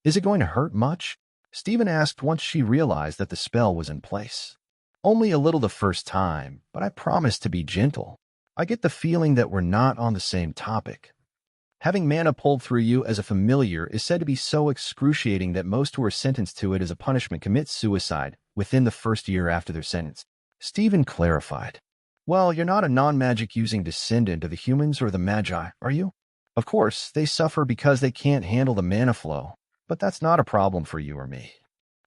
Is it going to hurt much? Stephen asked once she realized that the spell was in place. Only a little the first time, but I promise to be gentle. I get the feeling that we're not on the same topic. Having mana pulled through you as a familiar is said to be so excruciating that most who are sentenced to it as a punishment commit suicide within the first year after their sentence. Stephen clarified. Well, you're not a non-magic using descendant of the humans or the magi, are you? Of course, they suffer because they can't handle the mana flow, but that's not a problem for you or me.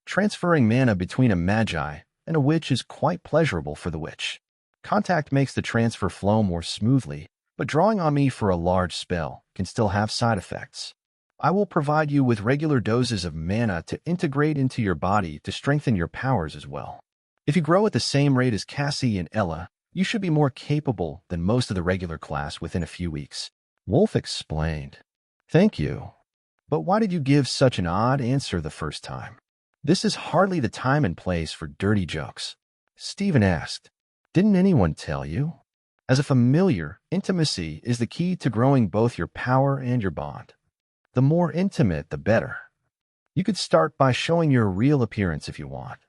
Transferring mana between a magi and a witch is quite pleasurable for the witch. Contact makes the transfer flow more smoothly, but drawing on me for a large spell can still have side effects. I will provide you with regular doses of mana to integrate into your body to strengthen your powers as well. If you grow at the same rate as Cassie and Ella, you should be more capable than most of the regular class within a few weeks. Wolf explained. Thank you. But why did you give such an odd answer the first time? This is hardly the time and place for dirty jokes. Stephen asked. Didn't anyone tell you? As a familiar, intimacy is the key to growing both your power and your bond. The more intimate, the better. You could start by showing your real appearance if you want.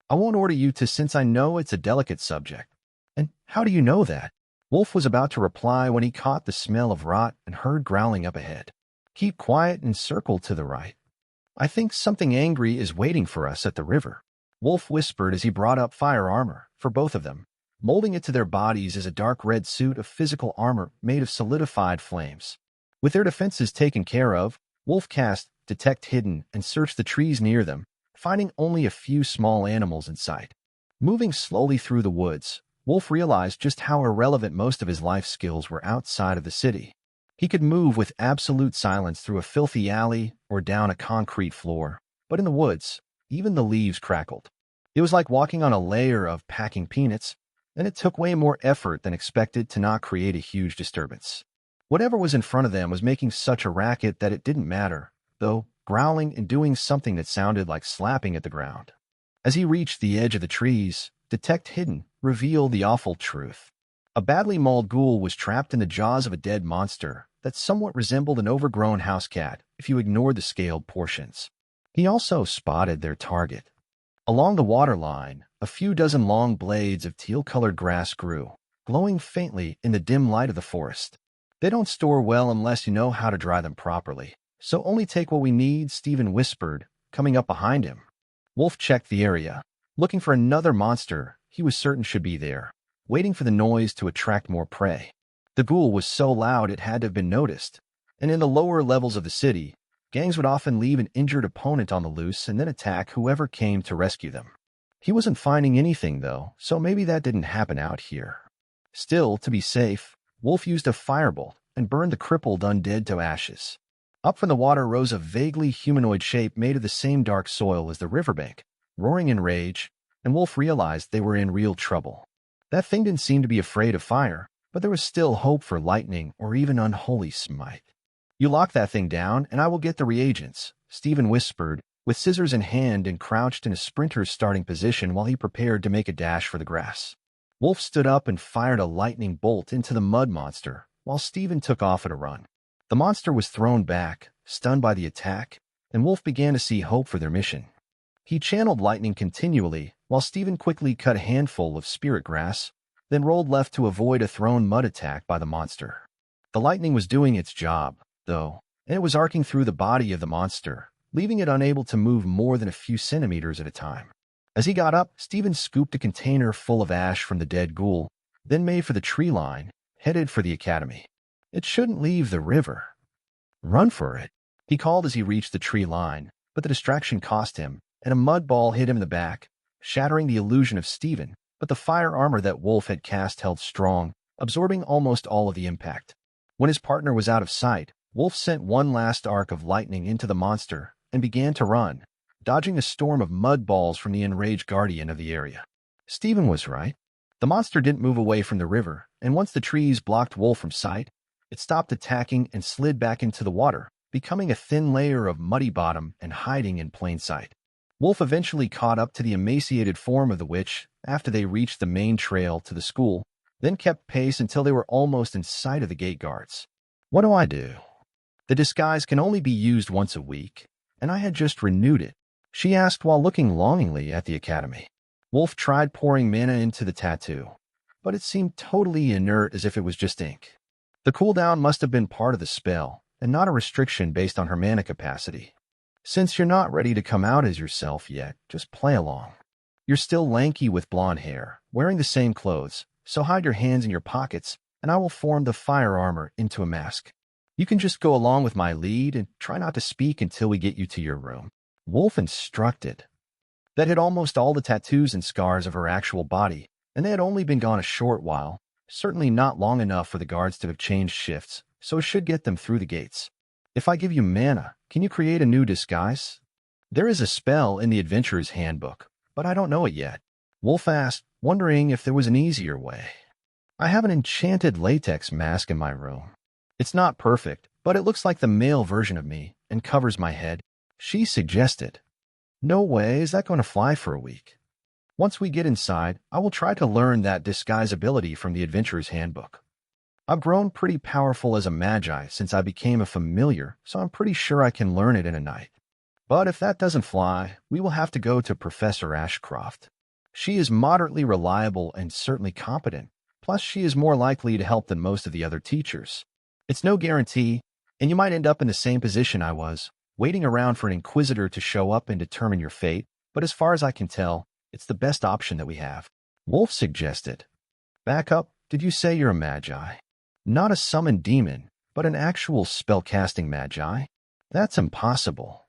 I won't order you to since I know it's a delicate subject. And how do you know that? Wolf was about to reply when he caught the smell of rot and heard growling up ahead. Keep quiet and circle to the right. I think something angry is waiting for us at the river. Wolf whispered as he brought up fire armor for both of them. Molding it to their bodies is a dark red suit of physical armor made of solidified flames. With their defenses taken care of, Wolf cast Detect Hidden and searched the trees near them, finding only a few small animals in sight. Moving slowly through the woods, Wolf realized just how irrelevant most of his life skills were outside of the city. He could move with absolute silence through a filthy alley or down a concrete floor, but in the woods, even the leaves crackled. It was like walking on a layer of packing peanuts, and it took way more effort than expected to not create a huge disturbance. Whatever was in front of them was making such a racket that it didn't matter, though, growling and doing something that sounded like slapping at the ground. As he reached the edge of the trees, Detect Hidden revealed the awful truth. A badly mauled ghoul was trapped in the jaws of a dead monster that somewhat resembled an overgrown house cat if you ignored the scaled portions. He also spotted their target. Along the waterline, a few dozen long blades of teal-colored grass grew, glowing faintly in the dim light of the forest. They don't store well unless you know how to dry them properly, so only take what we need, Stephen whispered, coming up behind him. Wolf checked the area, looking for another monster he was certain should be there, waiting for the noise to attract more prey. The ghoul was so loud it had to have been noticed, and in the lower levels of the city, gangs would often leave an injured opponent on the loose and then attack whoever came to rescue them. He wasn't finding anything, though, so maybe that didn't happen out here. Still, to be safe, Wolf used a firebolt and burned the crippled undead to ashes. Up from the water rose a vaguely humanoid shape made of the same dark soil as the riverbank, roaring in rage, and Wolf realized they were in real trouble. That thing didn't seem to be afraid of fire, but there was still hope for lightning or even unholy smite. You lock that thing down, and I will get the reagents, Stephen whispered, with scissors in hand and crouched in a sprinter's starting position while he prepared to make a dash for the grass. Wolf stood up and fired a lightning bolt into the mud monster, while Stephen took off at a run. The monster was thrown back, stunned by the attack, and Wolf began to see hope for their mission. He channeled lightning continually, while Stephen quickly cut a handful of spirit grass, then rolled left to avoid a thrown mud attack by the monster. The lightning was doing its job, though, and it was arcing through the body of the monster, leaving it unable to move more than a few centimeters at a time. As he got up, Stephen scooped a container full of ash from the dead ghoul, then made for the tree line, headed for the academy. It shouldn't leave the river. Run for it, he called as he reached the tree line, but the distraction cost him, and a mud ball hit him in the back, shattering the illusion of Stephen, but the fire armor that Wolf had cast held strong, absorbing almost all of the impact. When his partner was out of sight, Wolf sent one last arc of lightning into the monster and began to run, dodging a storm of mud balls from the enraged guardian of the area. Stephen was right. The monster didn't move away from the river, and once the trees blocked Wolf from sight, it stopped attacking and slid back into the water, becoming a thin layer of muddy bottom and hiding in plain sight. Wolf eventually caught up to the emaciated form of the witch after they reached the main trail to the school, then kept pace until they were almost in sight of the gate guards. What do I do? The disguise can only be used once a week, and I had just renewed it. She asked while looking longingly at the academy. Wolf tried pouring mana into the tattoo, but it seemed totally inert, as if it was just ink. The cooldown must have been part of the spell, and not a restriction based on her mana capacity. Since you're not ready to come out as yourself yet, just play along. You're still lanky with blonde hair, wearing the same clothes, so hide your hands in your pockets, and I will form the fire armor into a mask. You can just go along with my lead and try not to speak until we get you to your room. Wolf instructed. That hid almost all the tattoos and scars of her actual body, and they had only been gone a short while, certainly not long enough for the guards to have changed shifts, so it should get them through the gates. If I give you mana, can you create a new disguise? There is a spell in the Adventurer's Handbook, but I don't know it yet. Wolf asked, wondering if there was an easier way. I have an enchanted latex mask in my room. It's not perfect, but it looks like the male version of me and covers my head. She suggested. No way is that going to fly for a week. Once we get inside, I will try to learn that disguise ability from the Adventurer's Handbook. I've grown pretty powerful as a magi since I became a familiar, so I'm pretty sure I can learn it in a night. But if that doesn't fly, we will have to go to Professor Ashcroft. She is moderately reliable and certainly competent, plus she is more likely to help than most of the other teachers. It's no guarantee, and you might end up in the same position I was, waiting around for an inquisitor to show up and determine your fate, but as far as I can tell, it's the best option that we have. Wolf suggested. Back up, did you say you're a magi? Not a summoned demon, but an actual spell-casting magi? That's impossible.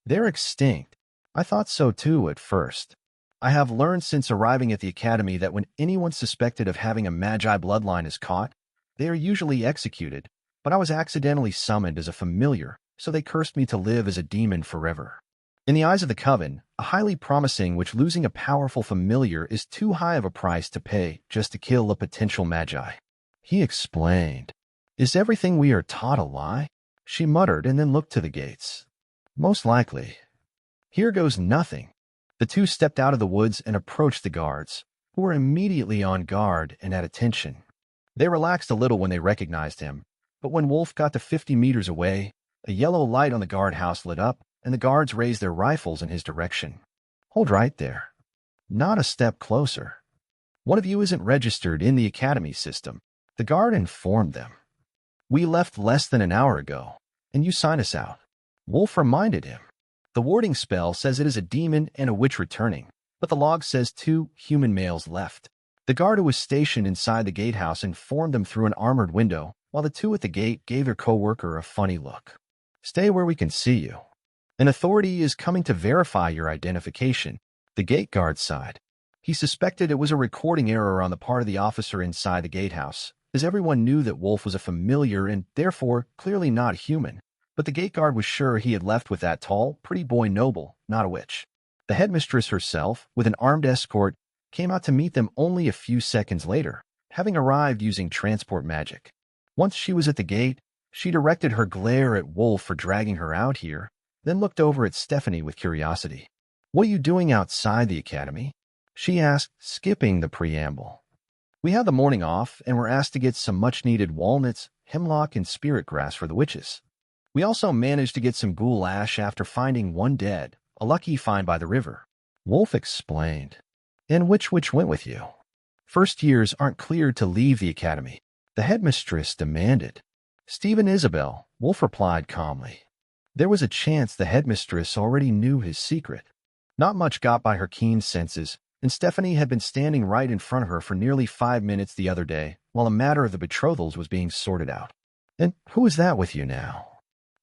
They're extinct. I thought so too at first. I have learned since arriving at the academy that when anyone suspected of having a magi bloodline is caught, they are usually executed, but I was accidentally summoned as a familiar, so they cursed me to live as a demon forever. In the eyes of the coven, a highly promising which losing a powerful familiar is too high of a price to pay just to kill a potential magi. He explained. Is everything we are taught a lie? She muttered and then looked to the gates. Most likely. Here goes nothing. The two stepped out of the woods and approached the guards, who were immediately on guard and at attention. They relaxed a little when they recognized him, but when Wolf got to 50 meters away, a yellow light on the guardhouse lit up, and the guards raised their rifles in his direction. Hold right there. Not a step closer. One of you isn't registered in the academy system. The guard informed them. We left less than an hour ago, and you signed us out. Wolf reminded him. The warding spell says it is a demon and a witch returning, but the log says 2 human males left. The guard who was stationed inside the gatehouse informed them through an armored window, while the 2 at the gate gave their co-worker a funny look. Stay where we can see you. An authority is coming to verify your identification, the gate guard sighed. He suspected it was a recording error on the part of the officer inside the gatehouse, as everyone knew that Wolf was a familiar and therefore clearly not human. But the gate guard was sure he had left with that tall, pretty boy noble, not a witch. The headmistress herself, with an armed escort, came out to meet them only a few seconds later, having arrived using transport magic. Once she was at the gate, she directed her glare at Wolf for dragging her out here, then looked over at Stephanie with curiosity. What are you doing outside the academy? She asked, skipping the preamble. We had the morning off and were asked to get some much-needed walnuts, hemlock, and spirit grass for the witches. We also managed to get some ghoul ash after finding one dead, a lucky find by the river. Wolf explained. And which witch went with you? First years aren't cleared to leave the academy, the headmistress demanded. Stephen Isabel, Wolf replied calmly. There was a chance the headmistress already knew his secret. Not much got by her keen senses, and Stephanie had been standing right in front of her for nearly 5 minutes the other day, while a matter of the betrothals was being sorted out. And who is that with you now?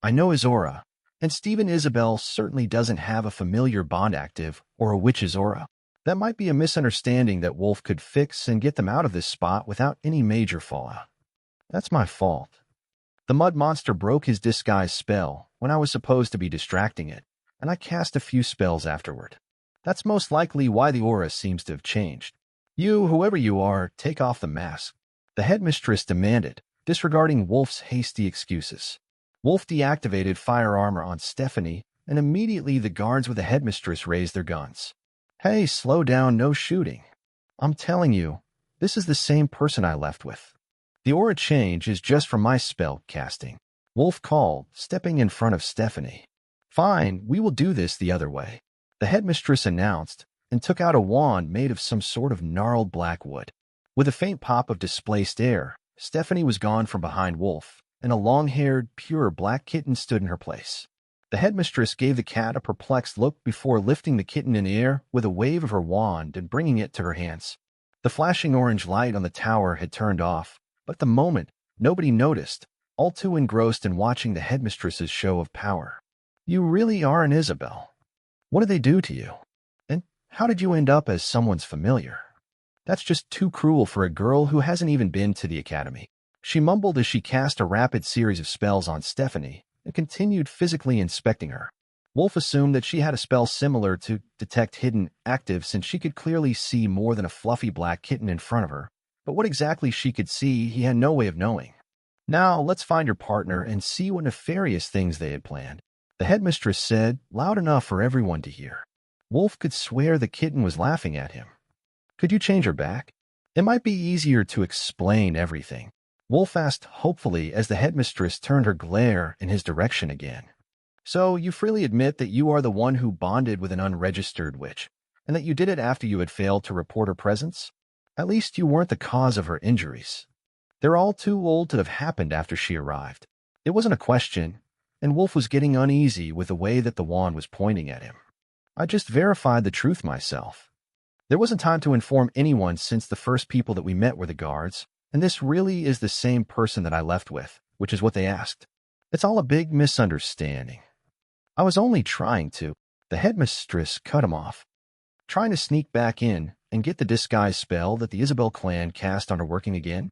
I know his aura, and Stephen Isabel certainly doesn't have a familiar bond active or a witch's aura. That might be a misunderstanding that Wolf could fix and get them out of this spot without any major fallout. That's my fault. The mud monster broke his disguise spell when I was supposed to be distracting it, and I cast a few spells afterward. That's most likely why the aura seems to have changed. You, whoever you are, take off the mask, the headmistress demanded, disregarding Wolf's hasty excuses. Wolf deactivated fire armor on Stephanie, and immediately the guards with the headmistress raised their guns. Hey, slow down, no shooting. I'm telling you, this is the same person I left with. The aura change is just from my spell casting. Wolf called, stepping in front of Stephanie. Fine, we will do this the other way, the headmistress announced, and took out a wand made of some sort of gnarled black wood. With a faint pop of displaced air, Stephanie was gone from behind Wolf, and a long-haired, pure black kitten stood in her place. The headmistress gave the cat a perplexed look before lifting the kitten in the air with a wave of her wand and bringing it to her hands. The flashing orange light on the tower had turned off, but at the moment, nobody noticed, all too engrossed in watching the headmistress's show of power. You really are an Isabel. What did they do to you? And how did you end up as someone's familiar? That's just too cruel for a girl who hasn't even been to the academy. She mumbled as she cast a rapid series of spells on Stephanie and continued physically inspecting her. Wolf assumed that she had a spell similar to detect hidden active since she could clearly see more than a fluffy black kitten in front of her, but what exactly she could see he had no way of knowing. Now let's find your partner and see what nefarious things they had planned, the headmistress said, loud enough for everyone to hear. Wolf could swear the kitten was laughing at him. Could you change her back? It might be easier to explain everything, Wolf asked hopefully as the headmistress turned her glare in his direction again. So you freely admit that you are the one who bonded with an unregistered witch, and that you did it after you had failed to report her presence? At least you weren't the cause of her injuries. They're all too old to have happened after she arrived. It wasn't a question, and Wolf was getting uneasy with the way that the wand was pointing at him. I just verified the truth myself. There wasn't time to inform anyone since the first people that we met were the guards, and this really is the same person that I left with, which is what they asked. It's all a big misunderstanding. I was only trying to. The headmistress cut him off. Trying to sneak back in and get the disguise spell that the Isabel clan cast on her working again?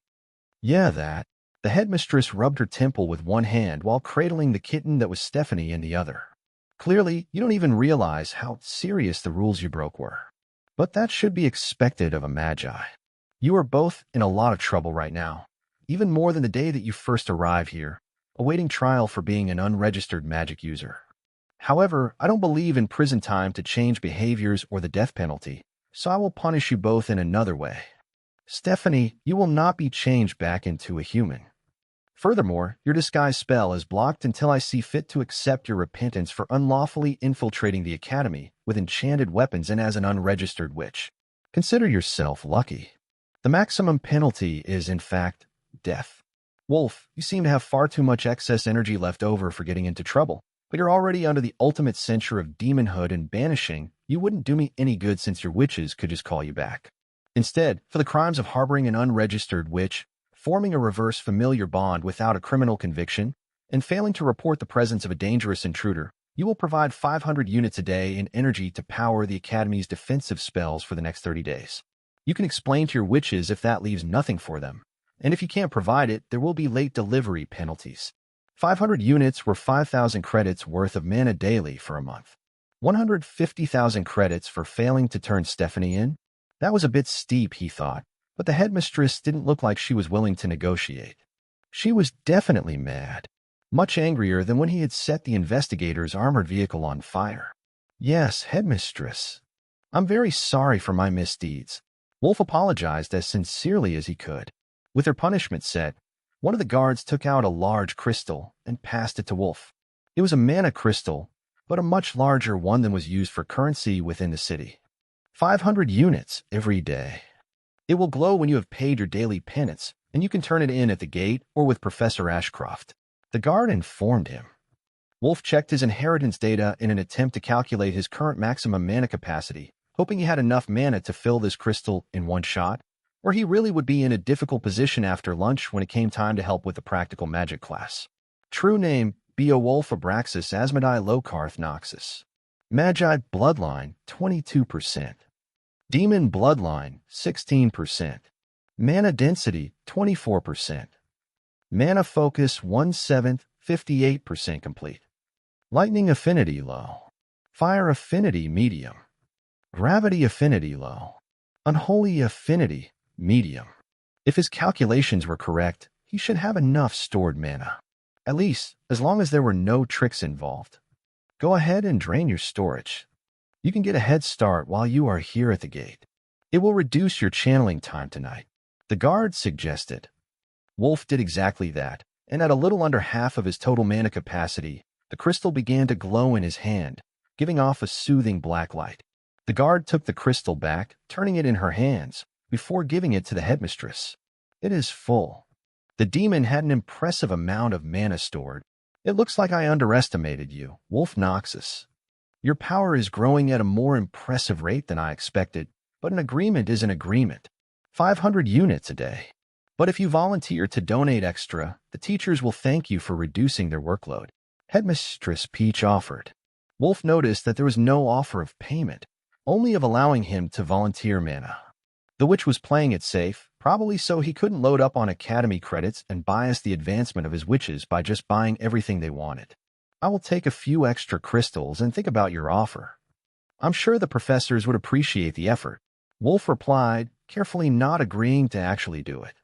Yeah, that. The headmistress rubbed her temple with one hand while cradling the kitten that was Stephanie in the other. Clearly, you don't even realize how serious the rules you broke were. But that should be expected of a magi. You are both in a lot of trouble right now, even more than the day that you first arrived here, awaiting trial for being an unregistered magic user. However, I don't believe in prison time to change behaviors or the death penalty, so I will punish you both in another way. Stephanie, you will not be changed back into a human. Furthermore, your disguise spell is blocked until I see fit to accept your repentance for unlawfully infiltrating the academy with enchanted weapons and as an unregistered witch. Consider yourself lucky. The maximum penalty is, in fact, death. Wolf, you seem to have far too much excess energy left over for getting into trouble, but you're already under the ultimate censure of demonhood and banishing. You wouldn't do me any good since your witches could just call you back. Instead, for the crimes of harboring an unregistered witch, forming a reverse familiar bond without a criminal conviction, and failing to report the presence of a dangerous intruder, you will provide 500 units a day in energy to power the Academy's defensive spells for the next 30 days. You can explain to your witches if that leaves nothing for them, and if you can't provide it, there will be late delivery penalties. 500 units were 5,000 credits worth of mana daily for a month. 150,000 credits for failing to turn Stephanie in? That was a bit steep, he thought, but the headmistress didn't look like she was willing to negotiate. She was definitely mad, much angrier than when he had set the investigator's armored vehicle on fire. Yes, headmistress. I'm very sorry for my misdeeds. Wolf apologized as sincerely as he could. With her punishment set, one of the guards took out a large crystal and passed it to Wolf. It was a mana crystal, but a much larger one than was used for currency within the city. 500 units every day. It will glow when you have paid your daily penance, and you can turn it in at the gate or with Professor Ashcroft. The guard informed him. Wolf checked his inheritance data in an attempt to calculate his current maximum mana capacity, hoping he had enough mana to fill this crystal in one shot, or he really would be in a difficult position after lunch when it came time to help with the practical magic class. True name, Beowulf Abraxas Asmodai Lokarth Noxus. Magi Bloodline, 22%. Demon Bloodline, 16%. Mana Density, 24%. Mana Focus, 1/7, 58% complete. Lightning Affinity, low. Fire Affinity, medium. Gravity Affinity, low. Unholy Affinity, medium. If his calculations were correct, he should have enough stored mana. At least, as long as there were no tricks involved. Go ahead and drain your storage. You can get a head start while you are here at the gate. It will reduce your channeling time tonight, the guard suggested. Wolf did exactly that, and at a little under half of his total mana capacity, The crystal began to glow in his hand, giving off a soothing black light. The guard took the crystal back, turning it in her hands, before giving it to the headmistress. It is full. The demon had an impressive amount of mana stored. It looks like I underestimated you, Wolf Noxus. Your power is growing at a more impressive rate than I expected, but an agreement is an agreement. 500 units a day. But if you volunteer to donate extra, the teachers will thank you for reducing their workload. Headmistress Peach offered. Wolf noticed that there was no offer of payment, only of allowing him to volunteer mana. The witch was playing it safe, probably so he couldn't load up on academy credits and bias the advancement of his witches by just buying everything they wanted. I will take a few extra crystals and think about your offer. I'm sure the professors would appreciate the effort. Wolf replied, carefully not agreeing to actually do it.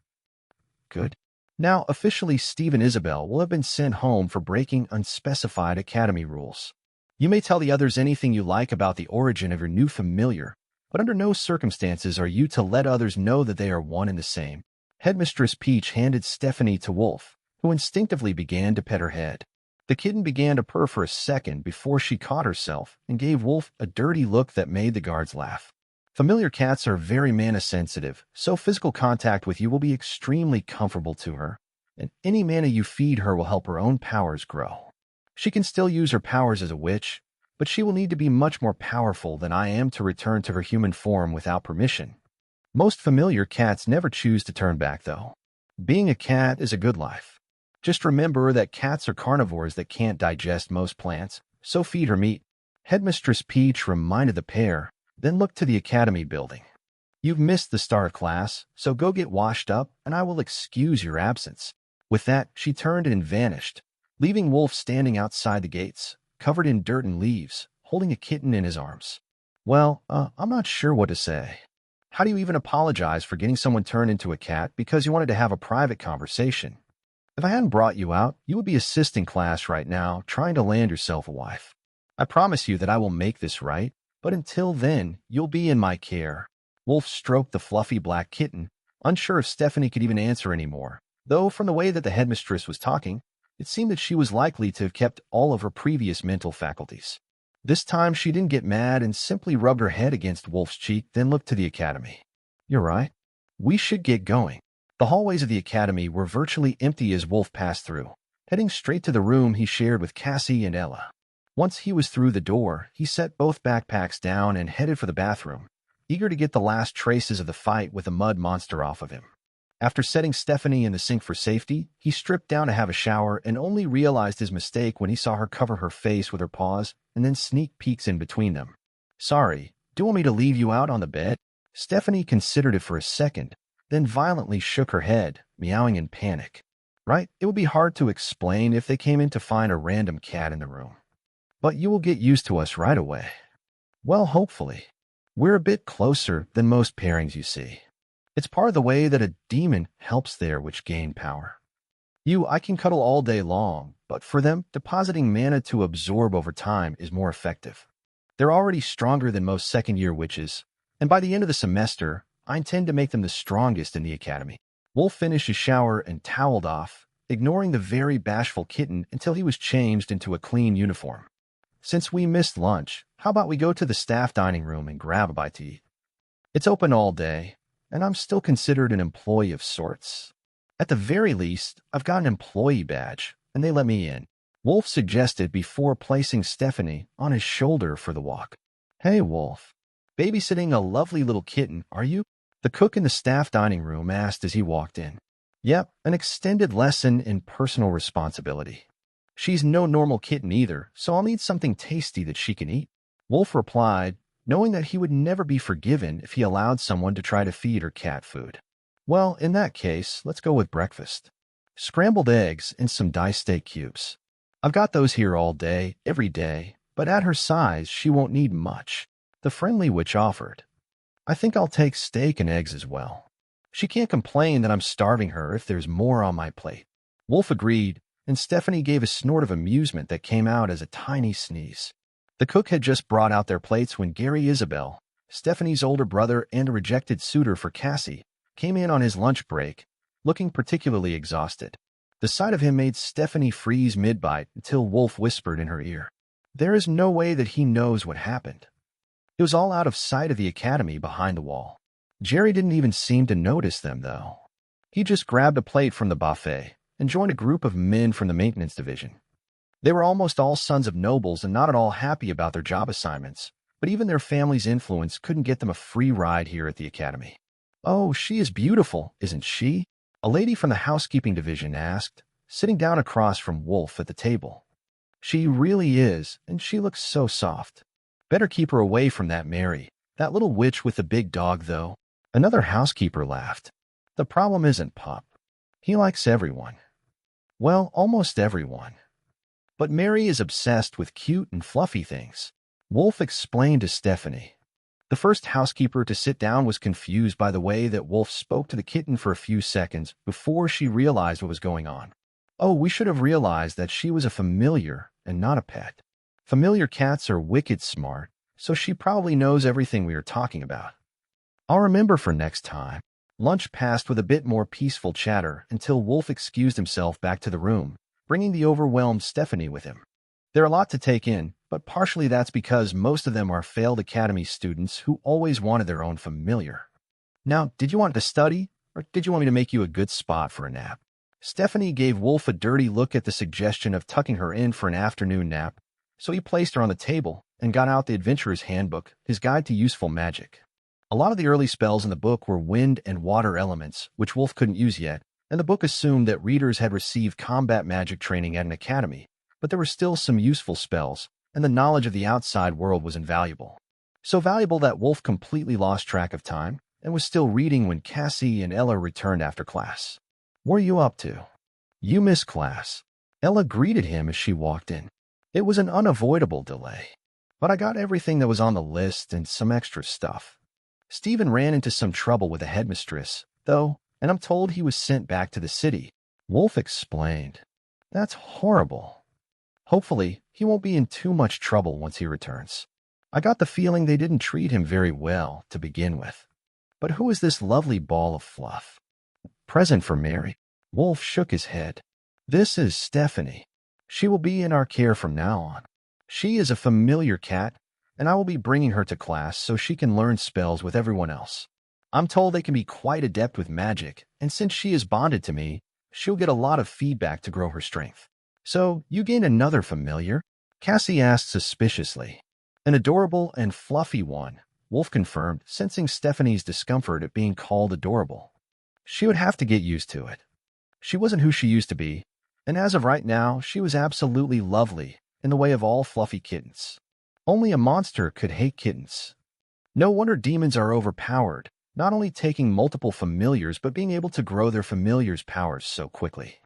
Good. Now, officially, Steve and Isabel will have been sent home for breaking unspecified academy rules. You may tell the others anything you like about the origin of your new familiar, but under no circumstances are you to let others know that they are one and the same. Headmistress Peach handed Stephanie to Wolf, who instinctively began to pet her head. The kitten began to purr for a second before she caught herself and gave Wolf a dirty look that made the guards laugh. Familiar cats are very mana-sensitive, so physical contact with you will be extremely comfortable to her, and any mana you feed her will help her own powers grow. She can still use her powers as a witch, but she will need to be much more powerful than I am to return to her human form without permission. Most familiar cats never choose to turn back, though. Being a cat is a good life. Just remember that cats are carnivores that can't digest most plants, so feed her meat. Headmistress Peach reminded the pair, then looked to the academy building. You've missed the start of class, so go get washed up, and I will excuse your absence. With that, she turned and vanished, leaving Wolf standing outside the gates, covered in dirt and leaves, holding a kitten in his arms. Well, I'm not sure what to say. How do you even apologize for getting someone turned into a cat because you wanted to have a private conversation? If I hadn't brought you out, you would be assisting class right now, trying to land yourself a wife. I promise you that I will make this right, but until then, you'll be in my care. Wolf stroked the fluffy black kitten, unsure if Stephanie could even answer anymore, though from the way that the headmistress was talking, it seemed that she was likely to have kept all of her previous mental faculties. This time she didn't get mad and simply rubbed her head against Wolf's cheek, then looked to the academy. You're right. We should get going. The hallways of the academy were virtually empty as Wolf passed through, heading straight to the room he shared with Cassie and Ella. Once he was through the door, he set both backpacks down and headed for the bathroom, eager to get the last traces of the fight with the mud monster off of him. After setting Stephanie in the sink for safety, he stripped down to have a shower and only realized his mistake when he saw her cover her face with her paws and then sneak peeks in between them. Sorry, do you want me to leave you out on the bed? Stephanie considered it for a second, then violently shook her head, meowing in panic. Right, it would be hard to explain if they came in to find a random cat in the room. But you will get used to us right away. Well, hopefully. We're a bit closer than most pairings you see. It's part of the way that a demon helps their witch gain power. I can cuddle all day long, but for them, depositing mana to absorb over time is more effective. They're already stronger than most second-year witches, and by the end of the semester, I intend to make them the strongest in the academy. Wolf finished his shower and toweled off, ignoring the very bashful kitten until he was changed into a clean uniform. Since we missed lunch, how about we go to the staff dining room and grab a bite to eat? It's open all day, and I'm still considered an employee of sorts. At the very least, I've got an employee badge, and they let me in. Wolf suggested before placing Stephanie on his shoulder for the walk. Hey, Wolf. Babysitting a lovely little kitten, are you? The cook in the staff dining room asked as he walked in. Yep, an extended lesson in personal responsibility. She's no normal kitten either, so I'll need something tasty that she can eat. Wolf replied, knowing that he would never be forgiven if he allowed someone to try to feed her cat food. Well, in that case, let's go with breakfast. Scrambled eggs and some diced steak cubes. I've got those here all day, every day, but at her size, she won't need much. The friendly witch offered. I think I'll take steak and eggs as well. She can't complain that I'm starving her if there's more on my plate. Wolf agreed, and Stephanie gave a snort of amusement that came out as a tiny sneeze. The cook had just brought out their plates when Gary Isabel, Stephanie's older brother and a rejected suitor for Cassie, came in on his lunch break, looking particularly exhausted. The sight of him made Stephanie freeze mid-bite until Wolf whispered in her ear, "There is no way that he knows what happened." It was all out of sight of the academy behind the wall. Jerry didn't even seem to notice them, though. He just grabbed a plate from the buffet and joined a group of men from the maintenance division. They were almost all sons of nobles and not at all happy about their job assignments, but even their family's influence couldn't get them a free ride here at the academy. "Oh, she is beautiful, isn't she?" a lady from the housekeeping division asked, sitting down across from Wolf at the table. "She really is, and she looks so soft. Better keep her away from that Mary, that little witch with the big dog, though." Another housekeeper laughed. "The problem isn't Pup. He likes everyone. Well, almost everyone. But Mary is obsessed with cute and fluffy things," Wolf explained to Stephanie. The first housekeeper to sit down was confused by the way that Wolf spoke to the kitten for a few seconds before she realized what was going on. "Oh, we should have realized that she was a familiar and not a pet. Familiar cats are wicked smart, so she probably knows everything we are talking about. I'll remember for next time." Lunch passed with a bit more peaceful chatter until Wolf excused himself back to the room, bringing the overwhelmed Stephanie with him. They're a lot to take in, but partially that's because most of them are failed academy students who always wanted their own familiar. "Now, did you want to study, or did you want me to make you a good spot for a nap?" Stephanie gave Wolf a dirty look at the suggestion of tucking her in for an afternoon nap, so he placed her on the table and got out the Adventurer's Handbook, his guide to useful magic. A lot of the early spells in the book were wind and water elements, which Wolf couldn't use yet, and the book assumed that readers had received combat magic training at an academy, but there were still some useful spells, and the knowledge of the outside world was invaluable. So valuable that Wolf completely lost track of time and was still reading when Cassie and Ella returned after class. "What are you up to?" "You missed class." Ella greeted him as she walked in. "It was an unavoidable delay, but I got everything that was on the list and some extra stuff. Stephen ran into some trouble with the headmistress, though, and I'm told he was sent back to the city," Wolf explained. "That's horrible. Hopefully, he won't be in too much trouble once he returns. I got the feeling they didn't treat him very well to begin with. But who is this lovely ball of fluff?" "Present for Mary." Wolf shook his head. "This is Stephanie. She will be in our care from now on. She is a familiar cat, and I will be bringing her to class so she can learn spells with everyone else. I'm told they can be quite adept with magic, and since she is bonded to me, she'll get a lot of feedback to grow her strength." "So, you gained another familiar?" Cassie asked suspiciously. "An adorable and fluffy one," Wolf confirmed, sensing Stephanie's discomfort at being called adorable. She would have to get used to it. She wasn't who she used to be, and as of right now, she was absolutely lovely in the way of all fluffy kittens. Only a monster could hate kittens. No wonder demons are overpowered, not only taking multiple familiars but being able to grow their familiars' powers so quickly.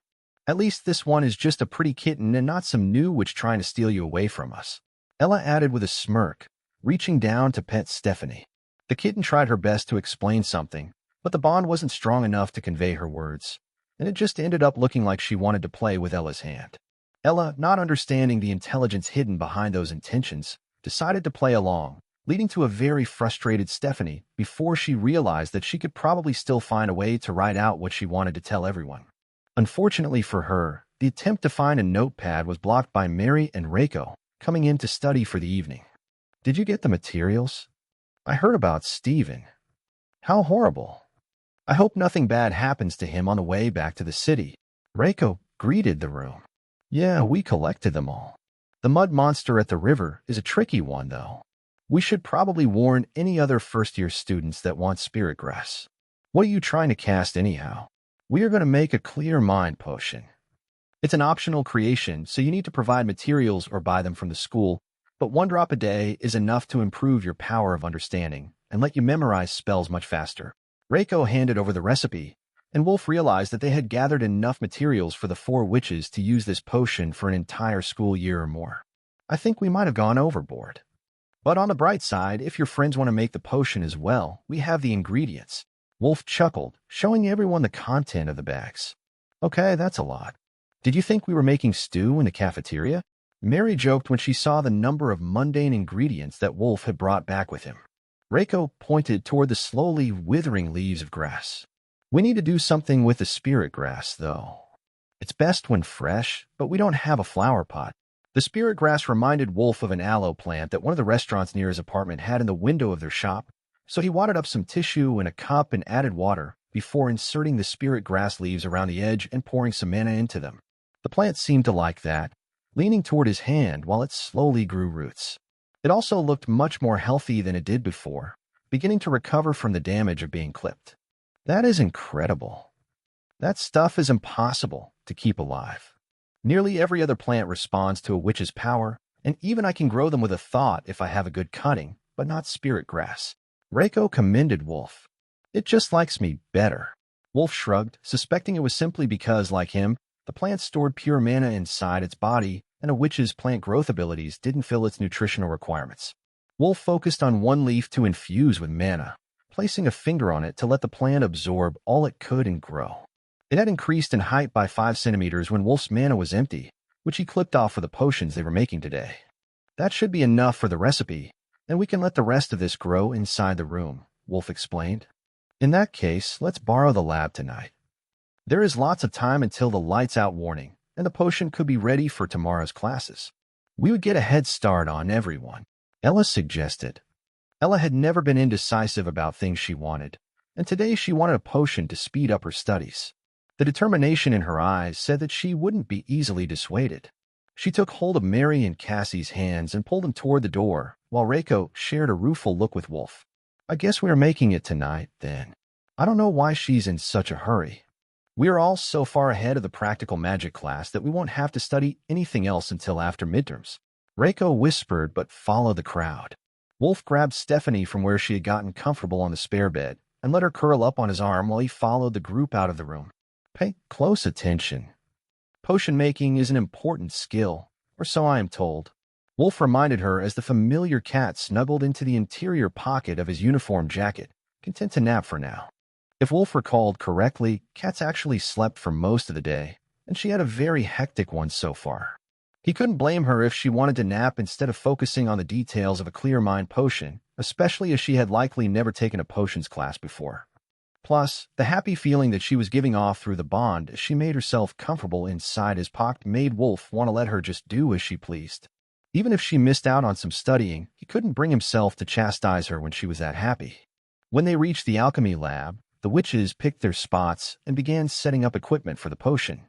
"At least this one is just a pretty kitten and not some new witch trying to steal you away from us," Ella added with a smirk, reaching down to pet Stephanie. The kitten tried her best to explain something, but the bond wasn't strong enough to convey her words, and it just ended up looking like she wanted to play with Ella's hand. Ella, not understanding the intelligence hidden behind those intentions, decided to play along, leading to a very frustrated Stephanie before she realized that she could probably still find a way to write out what she wanted to tell everyone. Unfortunately for her, the attempt to find a notepad was blocked by Mary and Reiko coming in to study for the evening. "Did you get the materials? I heard about Stephen. How horrible. I hope nothing bad happens to him on the way back to the city." Reiko greeted the room. "Yeah, we collected them all. The mud monster at the river is a tricky one, though. We should probably warn any other first-year students that want spirit grass. What are you trying to cast anyhow?" "We are going to make a clear mind potion. It's an optional creation, so you need to provide materials or buy them from the school, but 1 drop a day is enough to improve your power of understanding and let you memorize spells much faster." Reiko handed over the recipe, and Wolf realized that they had gathered enough materials for the 4 witches to use this potion for an entire school year or more. "I think we might have gone overboard. But on the bright side, if your friends want to make the potion as well, we have the ingredients." Wolf chuckled, showing everyone the content of the bags. "Okay, that's a lot. Did you think we were making stew in the cafeteria?" Mary joked when she saw the number of mundane ingredients that Wolf had brought back with him. Reiko pointed toward the slowly withering leaves of grass. "We need to do something with the spirit grass, though. It's best when fresh, but we don't have a flower pot. The spirit grass reminded Wolf of an aloe plant that one of the restaurants near his apartment had in the window of their shop, so he wadded up some tissue in a cup and added water before inserting the spirit grass leaves around the edge and pouring some manna into them. The plant seemed to like that, leaning toward his hand while it slowly grew roots. It also looked much more healthy than it did before, beginning to recover from the damage of being clipped. That is incredible. That stuff is impossible to keep alive. Nearly every other plant responds to a witch's power, and even I can grow them with a thought if I have a good cutting, but not spirit grass. Reiko commended Wolf. It just likes me better. Wolf shrugged, suspecting it was simply because, like him, the plant stored pure mana inside its body, and a witch's plant growth abilities didn't fill its nutritional requirements. Wolf focused on one leaf to infuse with mana, placing a finger on it to let the plant absorb all it could and grow. It had increased in height by 5 centimeters when Wolf's mana was empty, which he clipped off for the potions they were making today. That should be enough for the recipe, and we can let the rest of this grow inside the room, Wolf explained. In that case, let's borrow the lab tonight. There is lots of time until the lights out warning, and the potion could be ready for tomorrow's classes. We would get a head start on everyone, Ella suggested. Ella had never been indecisive about things she wanted, and today she wanted a potion to speed up her studies. The determination in her eyes said that she wouldn't be easily dissuaded. She took hold of Mary and Cassie's hands and pulled them toward the door, while Reiko shared a rueful look with Wolf. I guess we are making it tonight, then. I don't know why she's in such a hurry. We are all so far ahead of the practical magic class that we won't have to study anything else until after midterms. Reiko whispered but followed the crowd. Wolf grabbed Stephanie from where she had gotten comfortable on the spare bed and let her curl up on his arm while he followed the group out of the room. Pay close attention. Potion making is an important skill, or so I am told. Wolf reminded her as the familiar cat snuggled into the interior pocket of his uniform jacket, content to nap for now. If Wolf recalled correctly, cats actually slept for most of the day, and she had a very hectic one so far. He couldn't blame her if she wanted to nap instead of focusing on the details of a clear mind potion, especially as she had likely never taken a potions class before. Plus, the happy feeling that she was giving off through the bond as she made herself comfortable inside his pocket made Wolf want to let her just do as she pleased. Even if she missed out on some studying, he couldn't bring himself to chastise her when she was that happy. When they reached the alchemy lab, the witches picked their spots and began setting up equipment for the potion.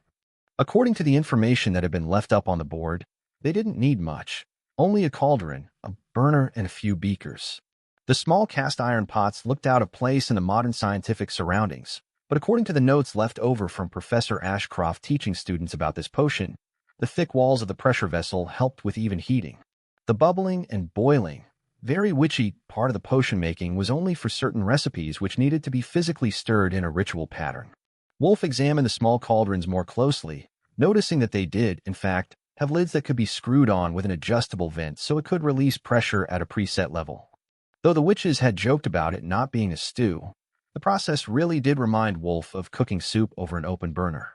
According to the information that had been left up on the board, they didn't need much, only a cauldron, a burner, and a few beakers. The small cast iron pots looked out of place in the modern scientific surroundings, but according to the notes left over from Professor Ashcroft teaching students about this potion, the thick walls of the pressure vessel helped with even heating. The bubbling and boiling, very witchy part of the potion making was only for certain recipes which needed to be physically stirred in a ritual pattern. Wolf examined the small cauldrons more closely, noticing that they did, in fact, have lids that could be screwed on with an adjustable vent so it could release pressure at a preset level. Though the witches had joked about it not being a stew, the process really did remind Wolf of cooking soup over an open burner.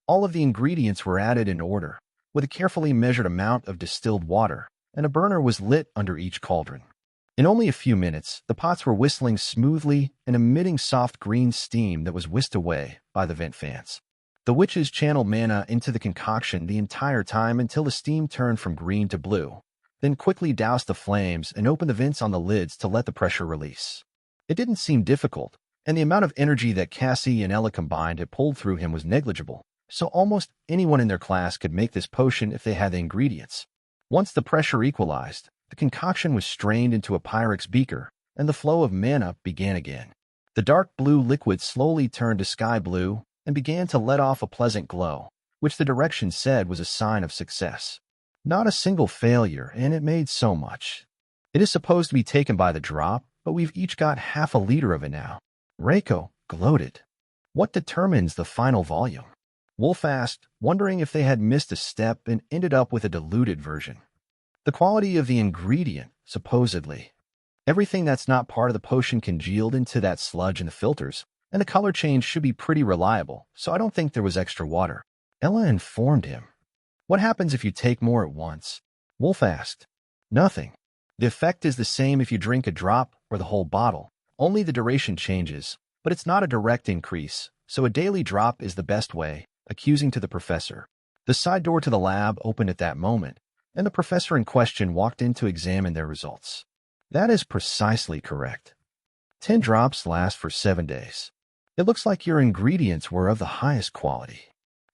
All of the ingredients were added in order, with a carefully measured amount of distilled water, and a burner was lit under each cauldron. In only a few minutes, the pots were whistling smoothly and emitting soft green steam that was whisked away by the vent fans. The witches channeled mana into the concoction the entire time until the steam turned from green to blue, then quickly doused the flames and opened the vents on the lids to let the pressure release. It didn't seem difficult, and the amount of energy that Cassie and Ella combined had pulled through him was negligible, so almost anyone in their class could make this potion if they had the ingredients. Once the pressure equalized, the concoction was strained into a Pyrex beaker, and the flow of mana began again. The dark blue liquid slowly turned to sky blue and began to let off a pleasant glow, which the directions said was a sign of success. Not a single failure, and it made so much. It is supposed to be taken by the drop, but we've each got half a liter of it now. Reiko gloated. What determines the final volume? Wolf asked, wondering if they had missed a step and ended up with a diluted version. The quality of the ingredient, supposedly. Everything that's not part of the potion congealed into that sludge in the filters, and the color change should be pretty reliable, so I don't think there was extra water. Ella informed him. What happens if you take more at once? Wolf asked. Nothing. The effect is the same if you drink a drop or the whole bottle. Only the duration changes, but it's not a direct increase, so a daily drop is the best way, accusing to the professor. The side door to the lab opened at that moment, and the professor in question walked in to examine their results. That is precisely correct. 10 drops last for 7 days. It looks like your ingredients were of the highest quality.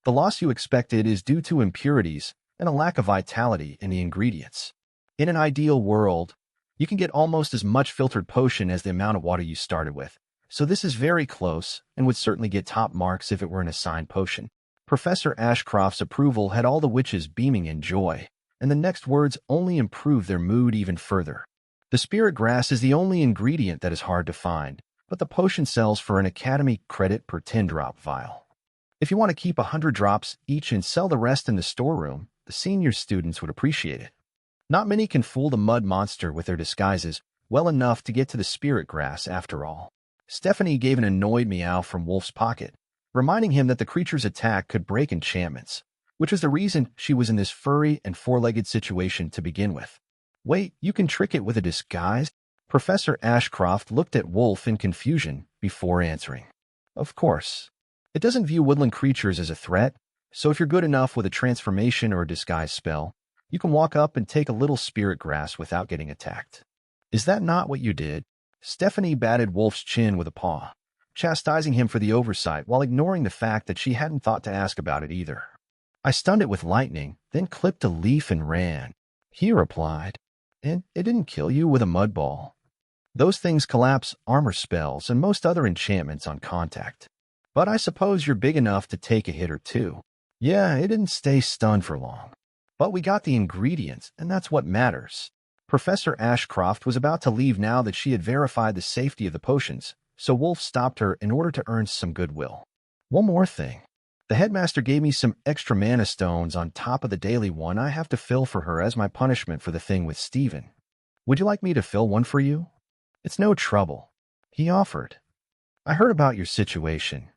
The loss you expected is due to impurities and a lack of vitality in the ingredients. In an ideal world, you can get almost as much filtered potion as the amount of water you started with, so this is very close and would certainly get top marks if it were an assigned potion. Professor Ashcroft's approval had all the witches beaming in joy, and the next words only improved their mood even further. The spirit grass is the only ingredient that is hard to find, but the potion sells for an academy credit per 10-drop vial. If you want to keep 100 drops each and sell the rest in the storeroom, the senior students would appreciate it. Not many can fool the mud monster with their disguises well enough to get to the spirit grass after all. Stephanie gave an annoyed meow from Wolf's pocket, reminding him that the creature's attack could break enchantments, which was the reason she was in this furry and four-legged situation to begin with. Wait, you can trick it with a disguise? Professor Ashcroft looked at Wolf in confusion before answering. Of course. It doesn't view woodland creatures as a threat, so if you're good enough with a transformation or a disguise spell, you can walk up and take a little spirit grass without getting attacked. Is that not what you did? Stephanie batted Wolf's chin with a paw, chastising him for the oversight while ignoring the fact that she hadn't thought to ask about it either. I stunned it with lightning, then clipped a leaf and ran, he replied. And it didn't kill you with a mud ball. Those things collapse armor spells and most other enchantments on contact. But I suppose you're big enough to take a hit or two. Yeah, it didn't stay stunned for long. But we got the ingredients, and that's what matters. Professor Ashcroft was about to leave now that she had verified the safety of the potions, so Wolf stopped her in order to earn some goodwill. One more thing. The headmaster gave me some extra mana stones on top of the daily one I have to fill for her as my punishment for the thing with Steven. Would you like me to fill one for you? It's no trouble, he offered. I heard about your situation.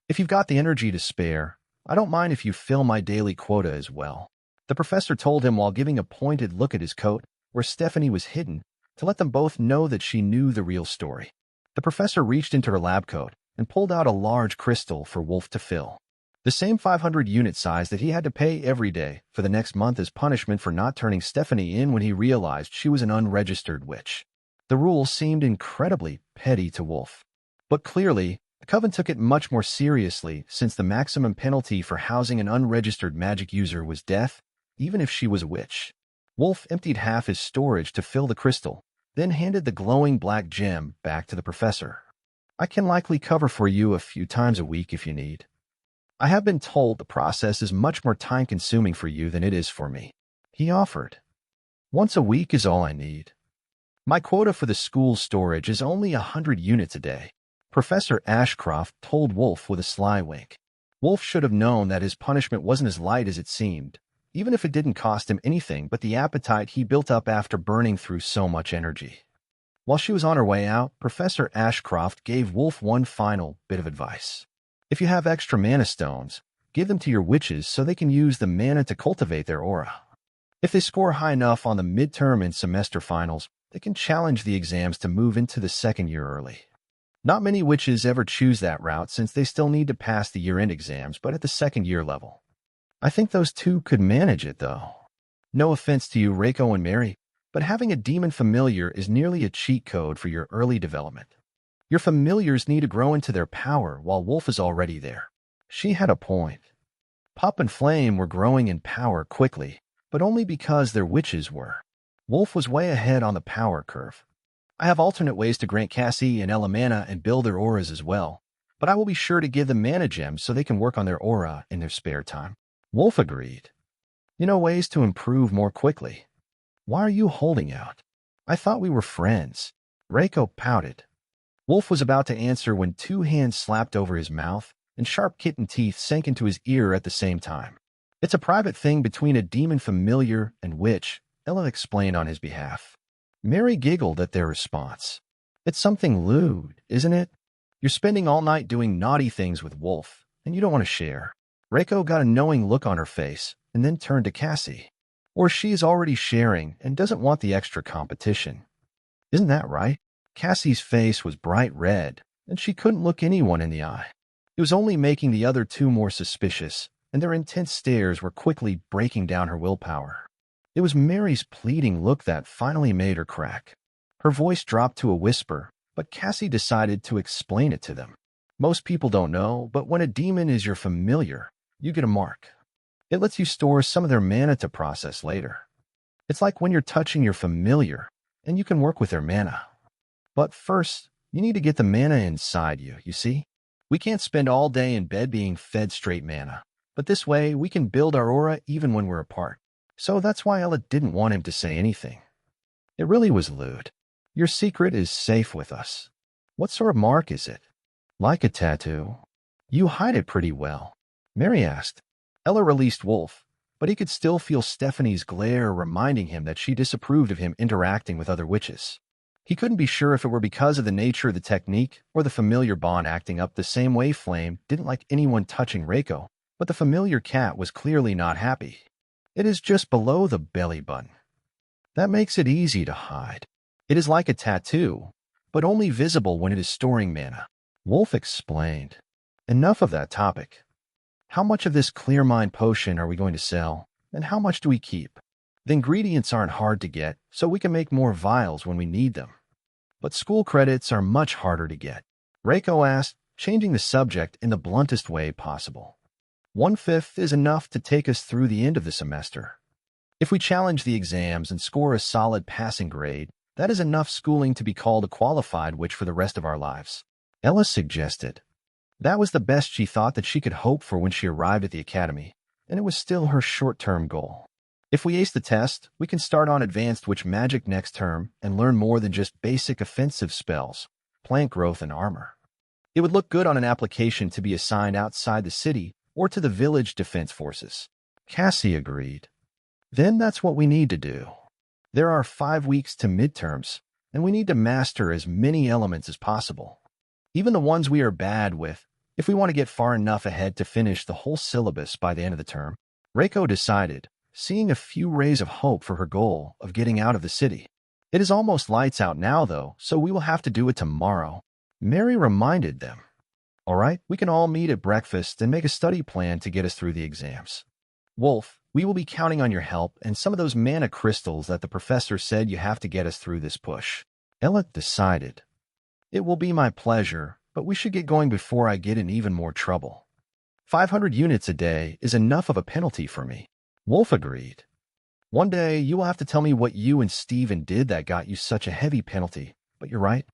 If you've got the energy to spare, I don't mind if you fill my daily quota as well. The professor told him while giving a pointed look at his coat, where Stephanie was hidden, to let them both know that she knew the real story. The professor reached into her lab coat and pulled out a large crystal for Wolf to fill. The same 500 unit size that he had to pay every day for the next month as punishment for not turning Stephanie in when he realized she was an unregistered witch. The rule seemed incredibly petty to Wolf. But clearly, the coven took it much more seriously since the maximum penalty for housing an unregistered magic user was death, even if she was a witch. Wolf emptied half his storage to fill the crystal, then handed the glowing black gem back to the professor. I can likely cover for you a few times a week if you need. I have been told the process is much more time-consuming for you than it is for me, he offered. Once a week is all I need. My quota for the school storage is only 100 units a day, Professor Ashcroft told Wolf with a sly wink. Wolf should have known that his punishment wasn't as light as it seemed, even if it didn't cost him anything but the appetite he built up after burning through so much energy. While she was on her way out, Professor Ashcroft gave Wolf one final bit of advice. If you have extra mana stones, give them to your witches so they can use the mana to cultivate their aura. If they score high enough on the midterm and semester finals, they can challenge the exams to move into the second year early. Not many witches ever choose that route since they still need to pass the year-end exams, but at the second year level. I think those two could manage it, though. No offense to you, Reiko and Mary, but having a demon familiar is nearly a cheat code for your early development. Your familiars need to grow into their power while Wolf is already there. She had a point. Pup and Flame were growing in power quickly, but only because their witches were. Wolf was way ahead on the power curve. I have alternate ways to grant Cassie and Ella mana and build their auras as well, but I will be sure to give them mana gems so they can work on their aura in their spare time. Wolf agreed. You know ways to improve more quickly. Why are you holding out? I thought we were friends. Reiko pouted. Wolf was about to answer when two hands slapped over his mouth and sharp kitten teeth sank into his ear at the same time. It's a private thing between a demon familiar and witch, Ella explained on his behalf. Mary giggled at their response. It's something lewd, isn't it? You're spending all night doing naughty things with Wolf, and you don't want to share. Reiko got a knowing look on her face and then turned to Cassie. Or she's already sharing and doesn't want the extra competition. Isn't that right? Cassie's face was bright red, and she couldn't look anyone in the eye. It was only making the other two more suspicious, and their intense stares were quickly breaking down her willpower. It was Mary's pleading look that finally made her crack. Her voice dropped to a whisper, but Cassie decided to explain it to them. Most people don't know, but when a demon is your familiar, you get a mark. It lets you store some of their mana to process later. It's like when you're touching your familiar, and you can work with their mana. But first, you need to get the mana inside you, you see? We can't spend all day in bed being fed straight mana, but this way we can build our aura even when we're apart. So that's why Ella didn't want him to say anything. It really was lewd. Your secret is safe with us. What sort of mark is it? Like a tattoo. You hide it pretty well. Mary asked. Ella released Wolf, but he could still feel Stephanie's glare reminding him that she disapproved of him interacting with other witches. He couldn't be sure if it were because of the nature of the technique or the familiar bond acting up the same way Flame didn't like anyone touching Reiko, but the familiar cat was clearly not happy. It is just below the belly button. That makes it easy to hide. It is like a tattoo, but only visible when it is storing mana. Wolf explained. Enough of that topic. How much of this clear mind potion are we going to sell, and how much do we keep? The ingredients aren't hard to get, so we can make more vials when we need them. But school credits are much harder to get. Reiko asked, changing the subject in the bluntest way possible. 1/5 is enough to take us through the end of the semester. If we challenge the exams and score a solid passing grade, that is enough schooling to be called a qualified witch for the rest of our lives. Ella suggested. That was the best she thought that she could hope for when she arrived at the academy, and it was still her short-term goal. If we ace the test, we can start on advanced witch magic next term and learn more than just basic offensive spells, plant growth, and armor. It would look good on an application to be assigned outside the city or to the village defense forces. Cassie agreed. Then that's what we need to do. There are 5 weeks to midterms, and we need to master as many elements as possible. Even the ones we are bad with, if we want to get far enough ahead to finish the whole syllabus by the end of the term. Reiko decided, seeing a few rays of hope for her goal of getting out of the city. It is almost lights out now, though, so we will have to do it tomorrow. Mary reminded them. All right, we can all meet at breakfast and make a study plan to get us through the exams. Wolf, we will be counting on your help and some of those mana crystals that the professor said you have to get us through this push. Ella decided. It will be my pleasure, but we should get going before I get in even more trouble. 500 units a day is enough of a penalty for me. Wolf agreed. One day you will have to tell me what you and Steven did that got you such a heavy penalty, but you're right.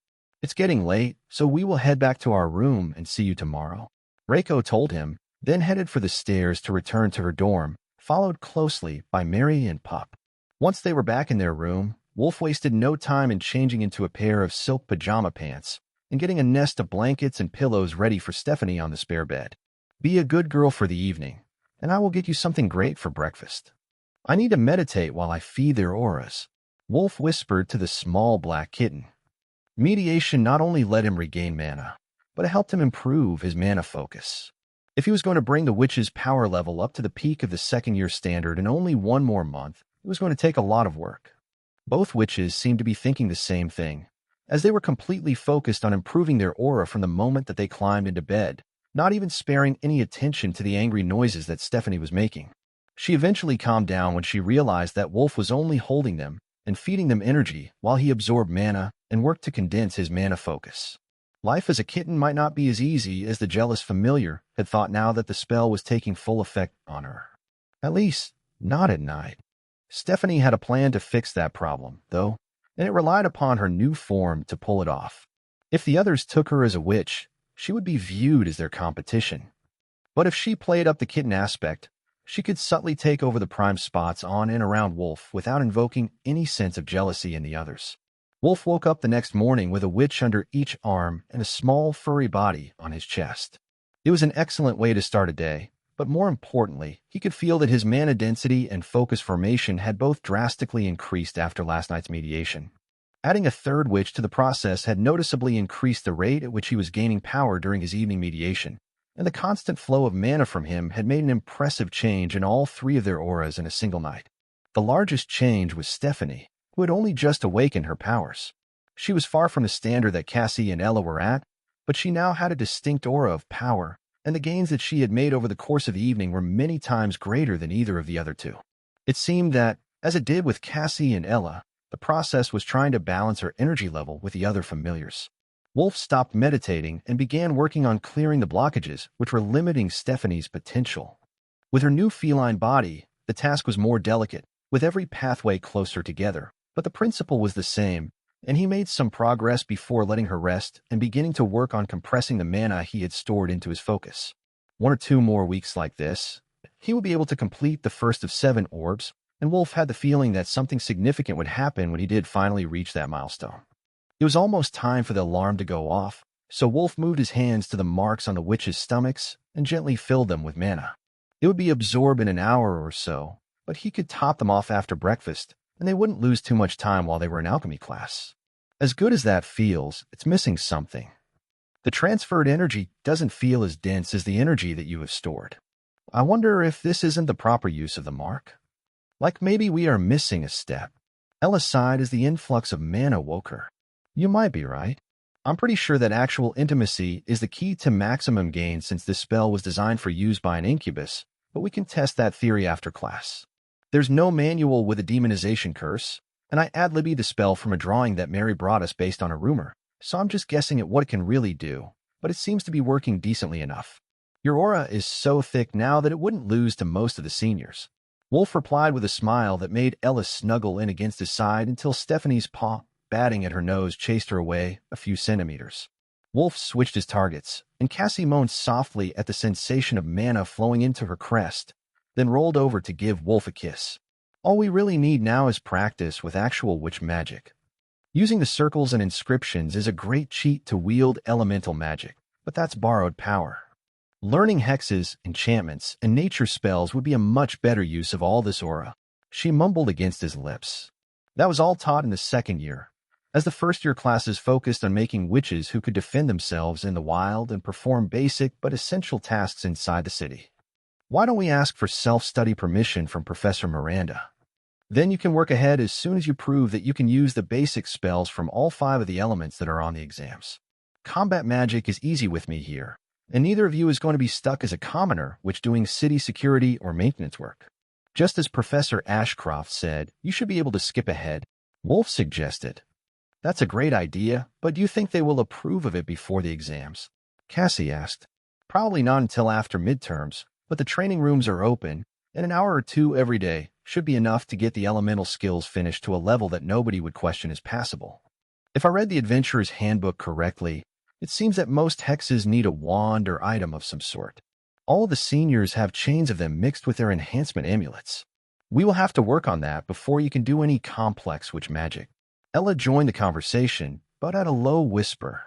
It's getting late, so we will head back to our room and see you tomorrow. Reiko told him, then headed for the stairs to return to her dorm, followed closely by Mary and Pup. Once they were back in their room, Wolf wasted no time in changing into a pair of silk pajama pants and getting a nest of blankets and pillows ready for Stephanie on the spare bed. Be a good girl for the evening, and I will get you something great for breakfast. I need to meditate while I feed their auras, Wolf whispered to the small black kitten. Mediation not only let him regain mana, but it helped him improve his mana focus. If he was going to bring the witch's power level up to the peak of the second-year standard in only 1 more month, it was going to take a lot of work. Both witches seemed to be thinking the same thing, as they were completely focused on improving their aura from the moment that they climbed into bed, not even sparing any attention to the angry noises that Stephanie was making. She eventually calmed down when she realized that Wolf was only holding them and feeding them energy while he absorbed mana and worked to condense his mana focus. Life as a kitten might not be as easy as the jealous familiar had thought now that the spell was taking full effect on her. At least, not at night. Stephanie had a plan to fix that problem, though, and it relied upon her new form to pull it off. If the others took her as a witch, she would be viewed as their competition. But if she played up the kitten aspect, she could subtly take over the prime spots on and around Wolf without invoking any sense of jealousy in the others. Wolf woke up the next morning with a witch under each arm and a small, furry body on his chest. It was an excellent way to start a day, but more importantly, he could feel that his mana density and focus formation had both drastically increased after last night's mediation. Adding a third witch to the process had noticeably increased the rate at which he was gaining power during his evening mediation, and the constant flow of mana from him had made an impressive change in all 3 of their auras in a single night. The largest change was Stephanie, who had only just awakened her powers. She was far from the standard that Cassie and Ella were at, but she now had a distinct aura of power and the gains that she had made over the course of the evening were many times greater than either of the other two. It seemed that, as it did with Cassie and Ella, the process was trying to balance her energy level with the other familiars. Wolf stopped meditating and began working on clearing the blockages which were limiting Stephanie's potential. With her new feline body, the task was more delicate, with every pathway closer together, but the principle was the same, and he made some progress before letting her rest and beginning to work on compressing the mana he had stored into his focus. 1 or 2 more weeks like this, he would be able to complete the first of 7 orbs, and Wolf had the feeling that something significant would happen when he did finally reach that milestone. It was almost time for the alarm to go off, so Wolf moved his hands to the marks on the witches' stomachs and gently filled them with mana. It would be absorbed in an hour or so, but he could top them off after breakfast, and they wouldn't lose too much time while they were in alchemy class. As good as that feels, it's missing something. The transferred energy doesn't feel as dense as the energy that you have stored. I wonder if this isn't the proper use of the mark. Like maybe we are missing a step. Ella sighed as the influx of mana woke her. You might be right. I'm pretty sure that actual intimacy is the key to maximum gain since this spell was designed for use by an incubus, but we can test that theory after class. There's no manual with a demonization curse, and I ad-libbed the spell from a drawing that Mary brought us based on a rumor, so I'm just guessing at what it can really do, but it seems to be working decently enough. Your aura is so thick now that it wouldn't lose to most of the seniors. Wolf replied with a smile that made Ella snuggle in against his side until Stephanie's paw, batting at her nose, chased her away a few centimeters. Wolf switched his targets, and Cassie moaned softly at the sensation of mana flowing into her crest, then rolled over to give Wolf a kiss. All we really need now is practice with actual witch magic. Using the circles and inscriptions is a great cheat to wield elemental magic, but that's borrowed power. Learning hexes, enchantments, and nature spells would be a much better use of all this aura. She mumbled against his lips. That was all taught in the second year, as the first-year classes focused on making witches who could defend themselves in the wild and perform basic but essential tasks inside the city. Why don't we ask for self-study permission from Professor Miranda? Then you can work ahead as soon as you prove that you can use the basic spells from all 5 of the elements that are on the exams. Combat magic is easy with me here, and neither of you is going to be stuck as a commoner which doing city security or maintenance work. Just as Professor Ashcroft said, you should be able to skip ahead, Wolf suggested. That's a great idea, but do you think they will approve of it before the exams? Cassie asked. Probably not until after midterms, but the training rooms are open, and an hour or 2 every day should be enough to get the elemental skills finished to a level that nobody would question as passable. If I read the Adventurer's Handbook correctly, it seems that most hexes need a wand or item of some sort. All of the seniors have chains of them mixed with their enhancement amulets. We will have to work on that before you can do any complex witch magic. Ella joined the conversation, but at a low whisper.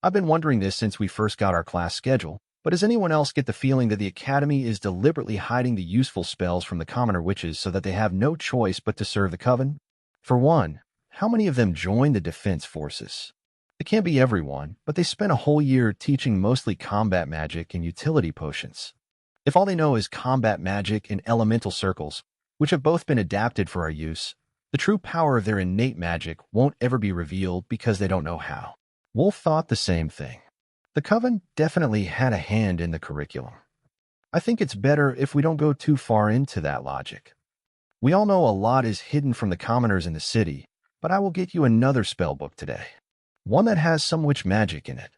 I've been wondering this since we first got our class schedule, but does anyone else get the feeling that the Academy is deliberately hiding the useful spells from the commoner witches so that they have no choice but to serve the coven? For one, how many of them join the defense forces? It can't be everyone, but they spent a whole year teaching mostly combat magic and utility potions. If all they know is combat magic and elemental circles, which have both been adapted for our use, the true power of their innate magic won't ever be revealed because they don't know how. Wolf thought the same thing. The coven definitely had a hand in the curriculum. I think it's better if we don't go too far into that logic. We all know a lot is hidden from the commoners in the city, but I will get you another spell book today. One that has some witch magic in it.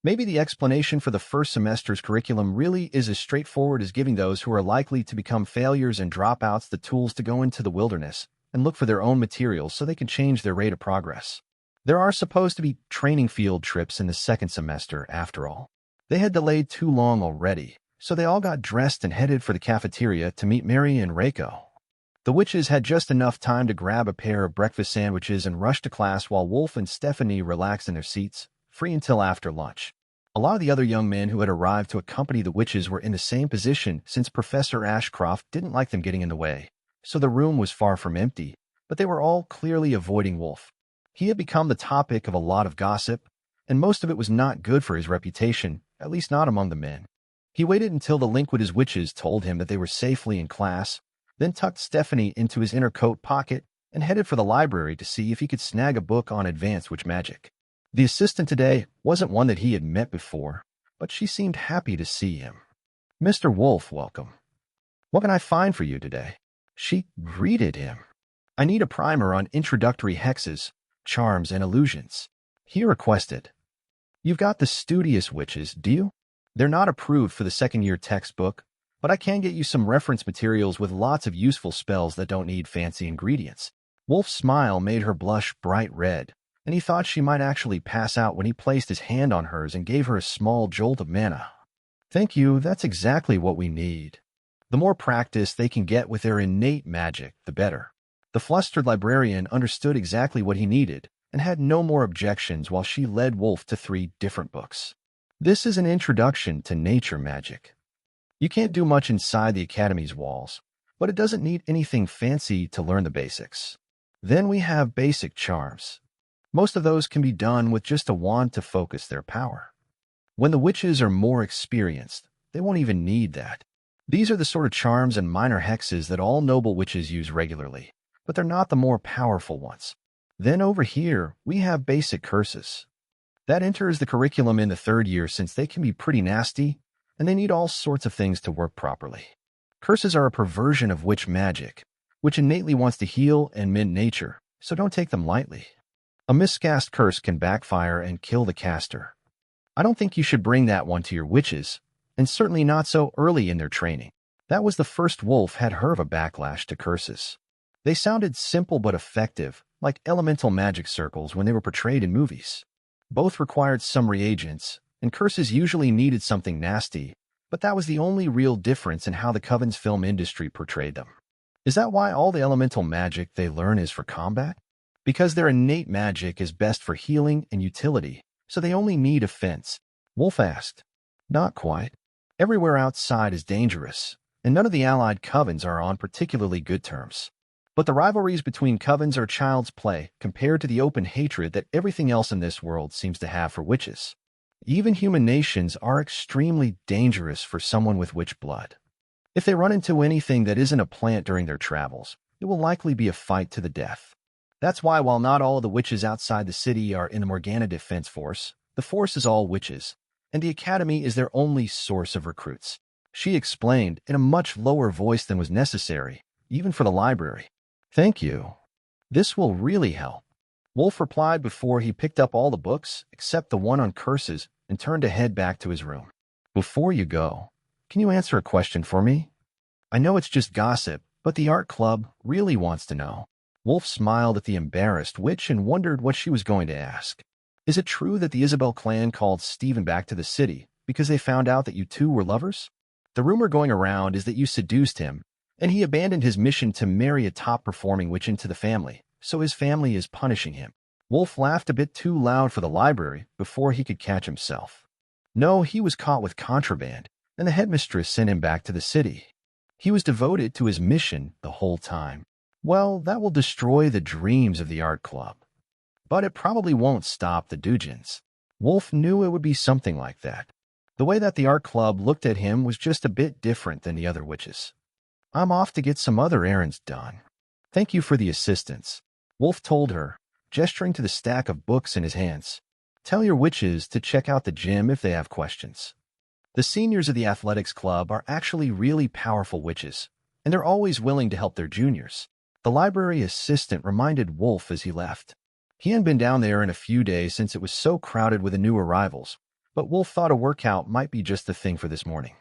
Maybe the explanation for the first semester's curriculum really is as straightforward as giving those who are likely to become failures and dropouts the tools to go into the wilderness and look for their own materials so they can change their rate of progress. There are supposed to be training field trips in the second semester, after all. They had delayed too long already, so they all got dressed and headed for the cafeteria to meet Mary and Reiko. The witches had just enough time to grab a pair of breakfast sandwiches and rush to class while Wolf and Stephanie relaxed in their seats, free until after lunch. A lot of the other young men who had arrived to accompany the witches were in the same position since Professor Ashcroft didn't like them getting in the way, so the room was far from empty, but they were all clearly avoiding Wolf. He had become the topic of a lot of gossip, and most of it was not good for his reputation, at least not among the men. He waited until the Linkwood's witches told him that they were safely in class, then tucked Stephanie into his inner coat pocket and headed for the library to see if he could snag a book on advanced witch magic. The assistant today wasn't one that he had met before, but she seemed happy to see him. "Mr. Wolf, welcome. What can I find for you today?" She greeted him. "I need a primer on introductory hexes, charms, and illusions," he requested. "You've got the Studious Witches, do you? They're not approved for the second-year textbook, but I can get you some reference materials with lots of useful spells that don't need fancy ingredients." Wolf's smile made her blush bright red, and he thought she might actually pass out when he placed his hand on hers and gave her a small jolt of mana. "Thank you, that's exactly what we need. The more practice they can get with their innate magic, the better." The flustered librarian understood exactly what he needed and had no more objections while she led Wolf to 3 different books. This is an introduction to nature magic. You can't do much inside the Academy's walls, but it doesn't need anything fancy to learn the basics. Then we have basic charms. Most of those can be done with just a wand to focus their power. When the witches are more experienced, they won't even need that. These are the sort of charms and minor hexes that all noble witches use regularly, but they're not the more powerful ones. Then over here, we have basic curses. That enters the curriculum in the 3rd year since they can be pretty nasty, and they need all sorts of things to work properly. Curses are a perversion of witch magic, which innately wants to heal and mend nature, so don't take them lightly. A miscast curse can backfire and kill the caster. I don't think you should bring that one to your witches, and certainly not so early in their training. That was the first Wolf had heard of a backlash to curses. They sounded simple but effective, like elemental magic circles when they were portrayed in movies. Both required some reagents, and curses usually needed something nasty, but that was the only real difference in how the Coven's film industry portrayed them. Is that why all the elemental magic they learn is for combat? Because their innate magic is best for healing and utility, so they only need offense? Wolf asked. Not quite. Everywhere outside is dangerous, and none of the allied covens are on particularly good terms. But the rivalries between covens are child's play compared to the open hatred that everything else in this world seems to have for witches. Even human nations are extremely dangerous for someone with witch blood. If they run into anything that isn't a plant during their travels, it will likely be a fight to the death. That's why while not all of the witches outside the city are in the Morgana Defense Force, the force is all witches, and the Academy is their only source of recruits. She explained in a much lower voice than was necessary, even for the library. Thank you. This will really help. Wolf replied before he picked up all the books except the one on curses and turned to head back to his room. Before you go, can you answer a question for me? I know it's just gossip, but the art club really wants to know. Wolf smiled at the embarrassed witch and wondered what she was going to ask. Is it true that the Isabel clan called Stephen back to the city because they found out that you two were lovers? The rumor going around is that you seduced him, and he abandoned his mission to marry a top-performing witch into the family, so his family is punishing him. Wolf laughed a bit too loud for the library before he could catch himself. No, he was caught with contraband, and the headmistress sent him back to the city. He was devoted to his mission the whole time. Well, that will destroy the dreams of the art club. But it probably won't stop the Dujins. Wolf knew it would be something like that. The way that the art club looked at him was just a bit different than the other witches. I'm off to get some other errands done. Thank you for the assistance, Wolf told her, gesturing to the stack of books in his hands. Tell your witches to check out the gym if they have questions. The seniors of the athletics club are actually really powerful witches, and they're always willing to help their juniors. The library assistant reminded Wolf as he left. He hadn't been down there in a few days since it was so crowded with the new arrivals, but Wolf thought a workout might be just the thing for this morning.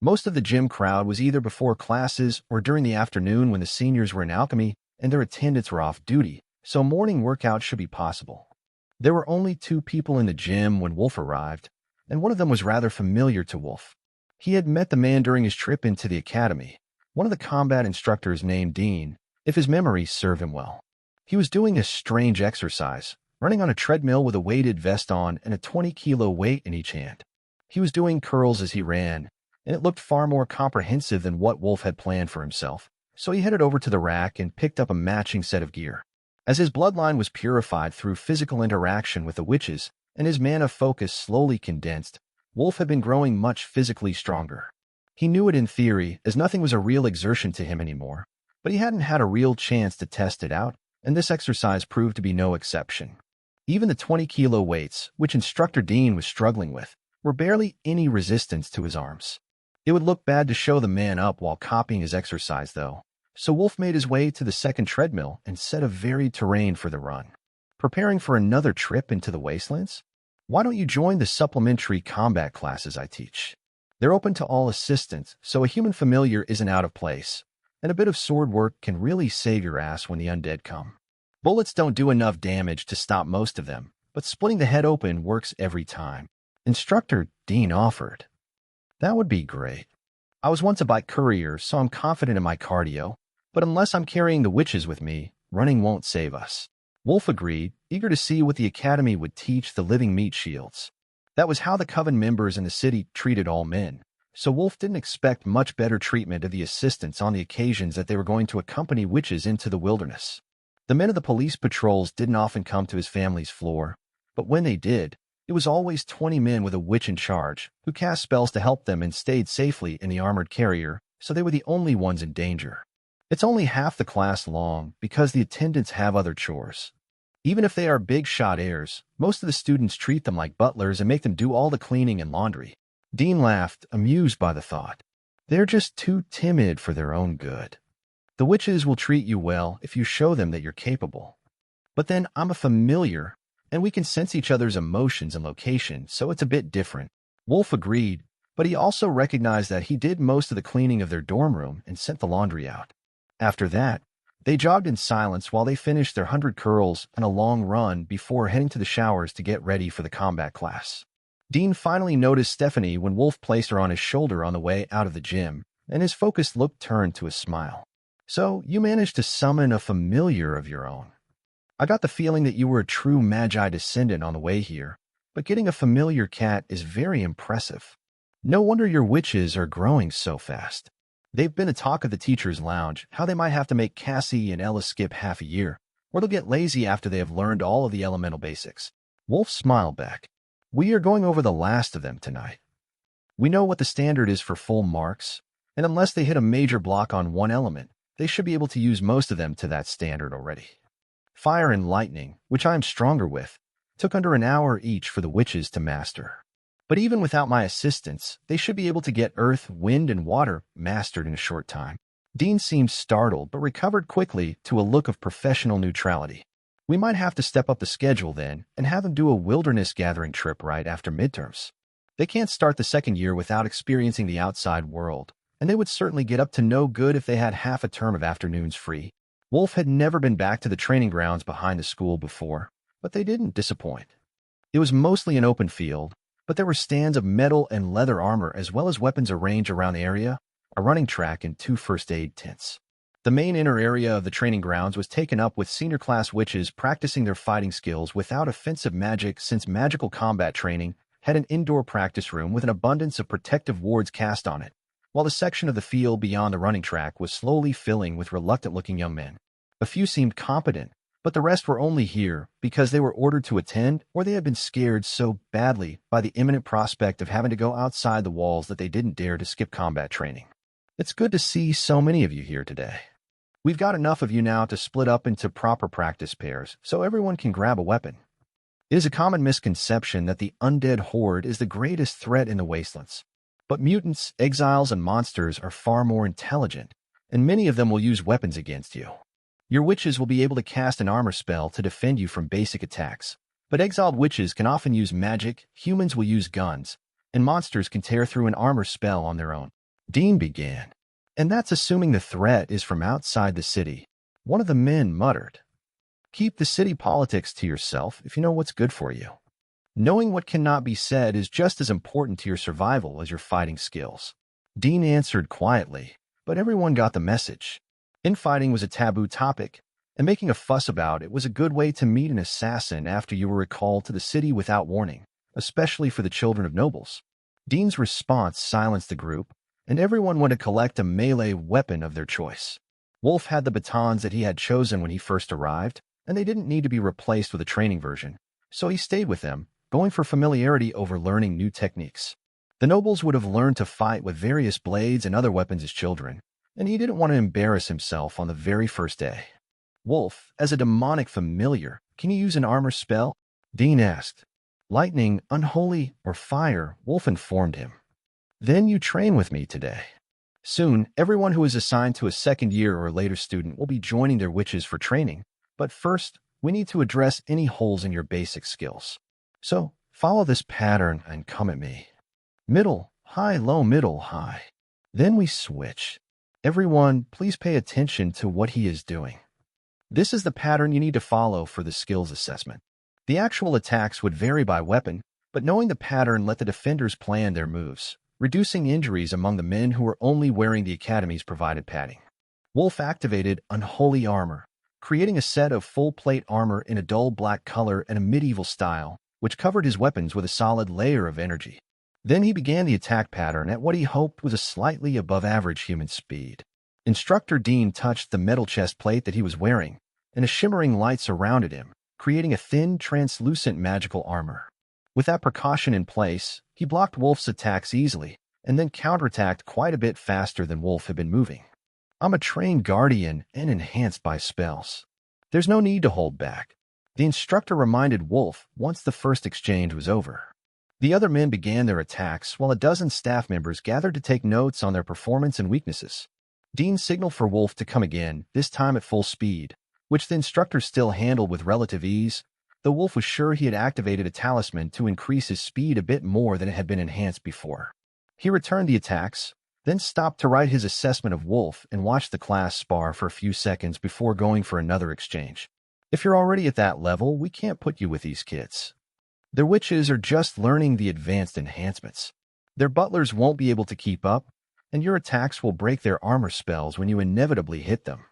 Most of the gym crowd was either before classes or during the afternoon when the seniors were in alchemy and their attendants were off duty, so morning workouts should be possible. There were only 2 people in the gym when Wolf arrived, and one of them was rather familiar to Wolf. He had met the man during his trip into the academy, one of the combat instructors named Dean, if his memory served him well. He was doing a strange exercise, running on a treadmill with a weighted vest on and a 20-kilo weight in each hand. He was doing curls as he ran, and it looked far more comprehensive than what Wolf had planned for himself, so he headed over to the rack and picked up a matching set of gear. As his bloodline was purified through physical interaction with the witches and his mana focus slowly condensed, Wolf had been growing much physically stronger. He knew it in theory, as nothing was a real exertion to him anymore, but he hadn't had a real chance to test it out, and this exercise proved to be no exception. Even the 20-kilo weights, which Instructor Dean was struggling with, were barely any resistance to his arms. It would look bad to show the man up while copying his exercise, though, so Wolf made his way to the second treadmill and set a varied terrain for the run. Preparing for another trip into the wastelands? Why don't you join the supplementary combat classes I teach? They're open to all assistants, so a human familiar isn't out of place, and a bit of sword work can really save your ass when the undead come. Bullets don't do enough damage to stop most of them, but splitting the head open works every time. Instructor Dean offered. That would be great. I was once a bike courier, so I'm confident in my cardio, but unless I'm carrying the witches with me, running won't save us. Wolf agreed, eager to see what the academy would teach the living meat shields. That was how the coven members in the city treated all men, so Wolf didn't expect much better treatment of the assistants on the occasions that they were going to accompany witches into the wilderness. The men of the police patrols didn't often come to his family's floor, but when they did, it was always 20 men with a witch in charge, who cast spells to help them and stayed safely in the armored carrier, so they were the only ones in danger. It's only half the class long because the attendants have other chores. Even if they are big-shot heirs, most of the students treat them like butlers and make them do all the cleaning and laundry. Dean laughed, amused by the thought. They're just too timid for their own good. The witches will treat you well if you show them that you're capable. But then I'm a familiar, and we can sense each other's emotions and location, so it's a bit different. Wolf agreed, but he also recognized that he did most of the cleaning of their dorm room and sent the laundry out. After that, they jogged in silence while they finished their 100 curls and a long run before heading to the showers to get ready for the combat class. Dean finally noticed Stephanie when Wolf placed her on his shoulder on the way out of the gym, and his focused look turned to a smile. So, you managed to summon a familiar of your own. I got the feeling that you were a true magi descendant on the way here, but getting a familiar cat is very impressive. No wonder your witches are growing so fast. They've been a talk of the teacher's lounge, how they might have to make Cassie and Ella skip half a year, or they'll get lazy after they have learned all of the elemental basics. Wolf smiled back. We are going over the last of them tonight. We know what the standard is for full marks, and unless they hit a major block on one element, they should be able to use most of them to that standard already. Fire and lightning, which I am stronger with, took under an hour each for the witches to master. But even without my assistance, they should be able to get earth, wind, and water mastered in a short time. Dean seemed startled, but recovered quickly to a look of professional neutrality. We might have to step up the schedule then and have them do a wilderness gathering trip right after midterms. They can't start the second year without experiencing the outside world, and they would certainly get up to no good if they had half a term of afternoons free. Wolf had never been back to the training grounds behind the school before, but they didn't disappoint. It was mostly an open field, but there were stands of metal and leather armor as well as weapons arranged around the area, a running track, and 2 first aid tents. The main inner area of the training grounds was taken up with senior class witches practicing their fighting skills without offensive magic, since magical combat training had an indoor practice room with an abundance of protective wards cast on it, while the section of the field beyond the running track was slowly filling with reluctant-looking young men. A few seemed competent, but the rest were only here because they were ordered to attend or they had been scared so badly by the imminent prospect of having to go outside the walls that they didn't dare to skip combat training. It's good to see so many of you here today. We've got enough of you now to split up into proper practice pairs so everyone can grab a weapon. It is a common misconception that the undead horde is the greatest threat in the wastelands. But mutants, exiles, and monsters are far more intelligent, and many of them will use weapons against you. Your witches will be able to cast an armor spell to defend you from basic attacks, but exiled witches can often use magic, humans will use guns, and monsters can tear through an armor spell on their own. Dean began. And that's assuming the threat is from outside the city. One of the men muttered. Keep the city politics to yourself if you know what's good for you. Knowing what cannot be said is just as important to your survival as your fighting skills. Dean answered quietly, but everyone got the message. Infighting was a taboo topic, and making a fuss about it was a good way to meet an assassin after you were recalled to the city without warning, especially for the children of nobles. Dean's response silenced the group, and everyone went to collect a melee weapon of their choice. Wolf had the batons that he had chosen when he first arrived, and they didn't need to be replaced with a training version, so he stayed with them, going for familiarity over learning new techniques. The nobles would have learned to fight with various blades and other weapons as children, and he didn't want to embarrass himself on the very first day. Wolf, as a demonic familiar, can you use an armor spell? Dean asked. Lightning, unholy, or fire, Wolf informed him. Then you train with me today. Soon, everyone who is assigned to a second year or later student will be joining their witches for training. But first, we need to address any holes in your basic skills. So, follow this pattern and come at me. Middle, high, low, middle, high. Then we switch. Everyone, please pay attention to what he is doing. This is the pattern you need to follow for the skills assessment. The actual attacks would vary by weapon, but knowing the pattern let the defenders plan their moves, reducing injuries among the men who were only wearing the Academy's provided padding. Wolf activated Unholy Armor, creating a set of full-plate armor in a dull black color and a medieval style, which covered his weapons with a solid layer of energy. Then he began the attack pattern at what he hoped was a slightly above-average human speed. Instructor Dean touched the metal chest plate that he was wearing, and a shimmering light surrounded him, creating a thin, translucent magical armor. With that precaution in place, he blocked Wolf's attacks easily, and then counterattacked quite a bit faster than Wolf had been moving. I'm a trained guardian and enhanced by spells. There's no need to hold back. The instructor reminded Wolf once the first exchange was over. The other men began their attacks while a dozen staff members gathered to take notes on their performance and weaknesses. Dean signaled for Wolf to come again, this time at full speed, which the instructor still handled with relative ease, though Wolf was sure he had activated a talisman to increase his speed a bit more than it had been enhanced before. He returned the attacks, then stopped to write his assessment of Wolf and watched the class spar for a few seconds before going for another exchange. If you're already at that level, we can't put you with these kids. Their witches are just learning the advanced enhancements. Their butlers won't be able to keep up, and your attacks will break their armor spells when you inevitably hit them.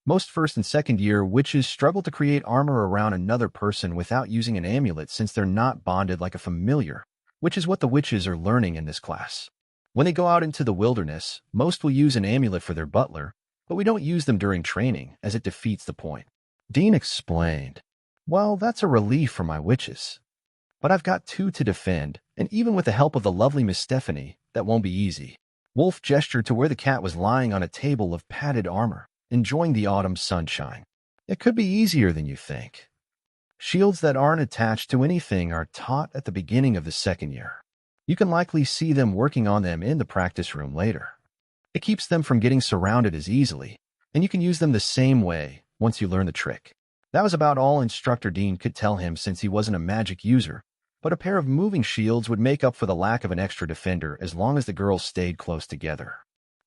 Most first and second year witches struggle to create armor around another person without using an amulet since they're not bonded like a familiar, which is what the witches are learning in this class. When they go out into the wilderness, most will use an amulet for their butler, but we don't use them during training as it defeats the point. Dean explained, "Well, that's a relief for my witches. But I've got two to defend, and even with the help of the lovely Miss Stephanie, that won't be easy." Wolf gestured to where the cat was lying on a table of padded armor, enjoying the autumn sunshine. "It could be easier than you think. Shields that aren't attached to anything are taught at the beginning of the second year. You can likely see them working on them in the practice room later. It keeps them from getting surrounded as easily, and you can use them the same way once you learn the trick." That was about all Instructor Dean could tell him since he wasn't a magic user, but a pair of moving shields would make up for the lack of an extra defender as long as the girls stayed close together.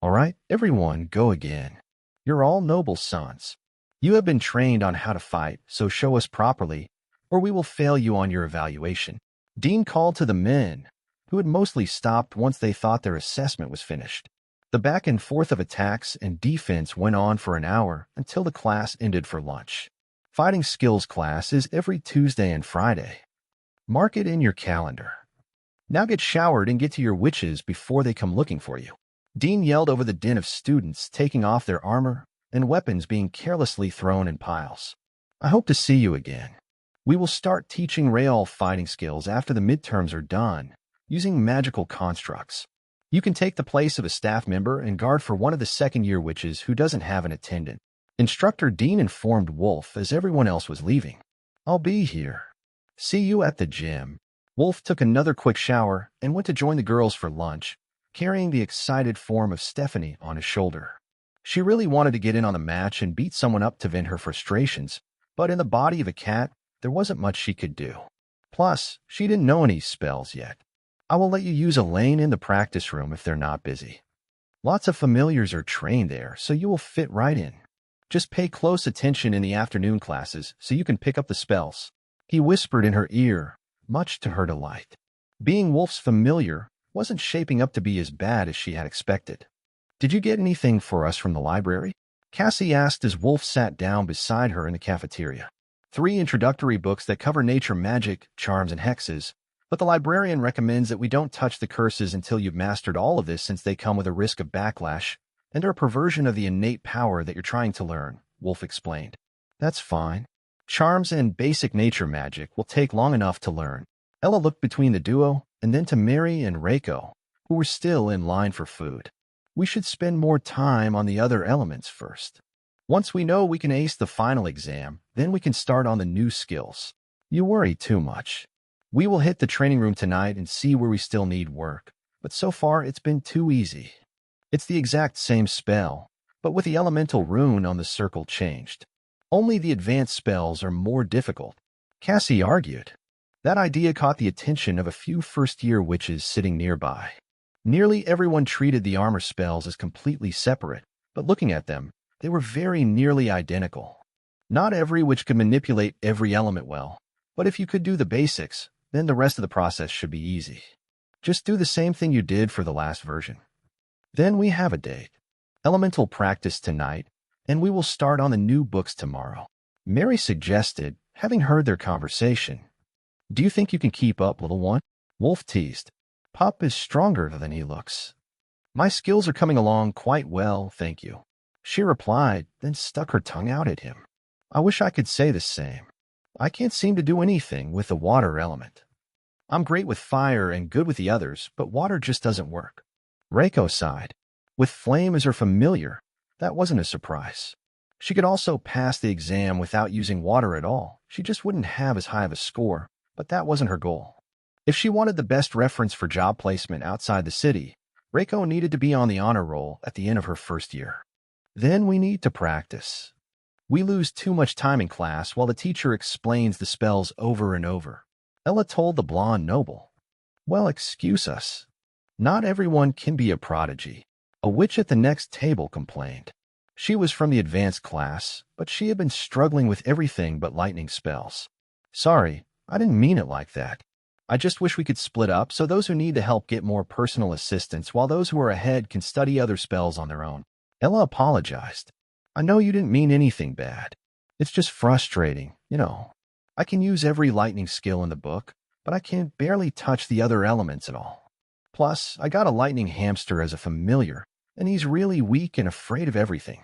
"All right, everyone, go again. You're all noble sons. You have been trained on how to fight, so show us properly, or we will fail you on your evaluation." Dean called to the men, who had mostly stopped once they thought their assessment was finished. The back and forth of attacks and defense went on for an hour until the class ended for lunch. Fighting skills class is every Tuesday and Friday. Mark it in your calendar. Now get showered and get to your witches before they come looking for you. Dean yelled over the din of students taking off their armor and weapons being carelessly thrown in piles. "I hope to see you again. We will start teaching Real fighting skills after the midterms are done, using magical constructs. You can take the place of a staff member and guard for one of the second-year witches who doesn't have an attendant." Instructor Dean informed Wolf as everyone else was leaving. "I'll be here. See you at the gym." Wolf took another quick shower and went to join the girls for lunch, carrying the excited form of Stephanie on his shoulder. She really wanted to get in on the match and beat someone up to vent her frustrations, but in the body of a cat, there wasn't much she could do. Plus, she didn't know any spells yet. "I will let you use a lane in the practice room if they're not busy. Lots of familiars are trained there, so you will fit right in. Just pay close attention in the afternoon classes so you can pick up the spells," he whispered in her ear, much to her delight. Being Wolf's familiar wasn't shaping up to be as bad as she had expected. "Did you get anything for us from the library?" Cassie asked as Wolf sat down beside her in the cafeteria. 3 introductory books that cover nature magic, charms, and hexes, but the librarian recommends that we don't touch the curses until you've mastered all of this since they come with a risk of backlash and are a perversion of the innate power that you're trying to learn, Wolf explained. "That's fine. Charms and basic nature magic will take long enough to learn." Ella looked between the duo and then to Mary and Reiko, who were still in line for food. "We should spend more time on the other elements first. Once we know we can ace the final exam, then we can start on the new skills. You worry too much." We will hit the training room tonight and see where we still need work, but so far it's been too easy. It's the exact same spell, but with the elemental rune on the circle changed. Only the advanced spells are more difficult, Cassie argued. That idea caught the attention of a few first-year witches sitting nearby. Nearly everyone treated the armor spells as completely separate, but looking at them, they were very nearly identical. Not every witch could manipulate every element well, but if you could do the basics, then the rest of the process should be easy. Just do the same thing you did for the last version. Then we have a date. Elemental practice tonight, and we will start on the new books tomorrow. Mary suggested, having heard their conversation. Do you think you can keep up, little one? Wolf teased. Pup is stronger than he looks. My skills are coming along quite well, thank you. She replied, then stuck her tongue out at him. I wish I could say the same. I can't seem to do anything with the water element. I'm great with fire and good with the others, but water just doesn't work. Reiko sighed. With flame as her familiar, that wasn't a surprise. She could also pass the exam without using water at all. She just wouldn't have as high of a score, but that wasn't her goal. If she wanted the best reference for job placement outside the city, Reiko needed to be on the honor roll at the end of her first year. Then we need to practice. We lose too much time in class while the teacher explains the spells over and over, Ella told the blonde noble. Well, excuse us. Not everyone can be a prodigy. A witch at the next table complained. She was from the advanced class, but she had been struggling with everything but lightning spells. Sorry, I didn't mean it like that. I just wish we could split up so those who need the help get more personal assistance while those who are ahead can study other spells on their own. Ella apologized. I know you didn't mean anything bad. It's just frustrating, you know. I can use every lightning skill in the book, but I can barely touch the other elements at all. Plus, I got a lightning hamster as a familiar, and he's really weak and afraid of everything.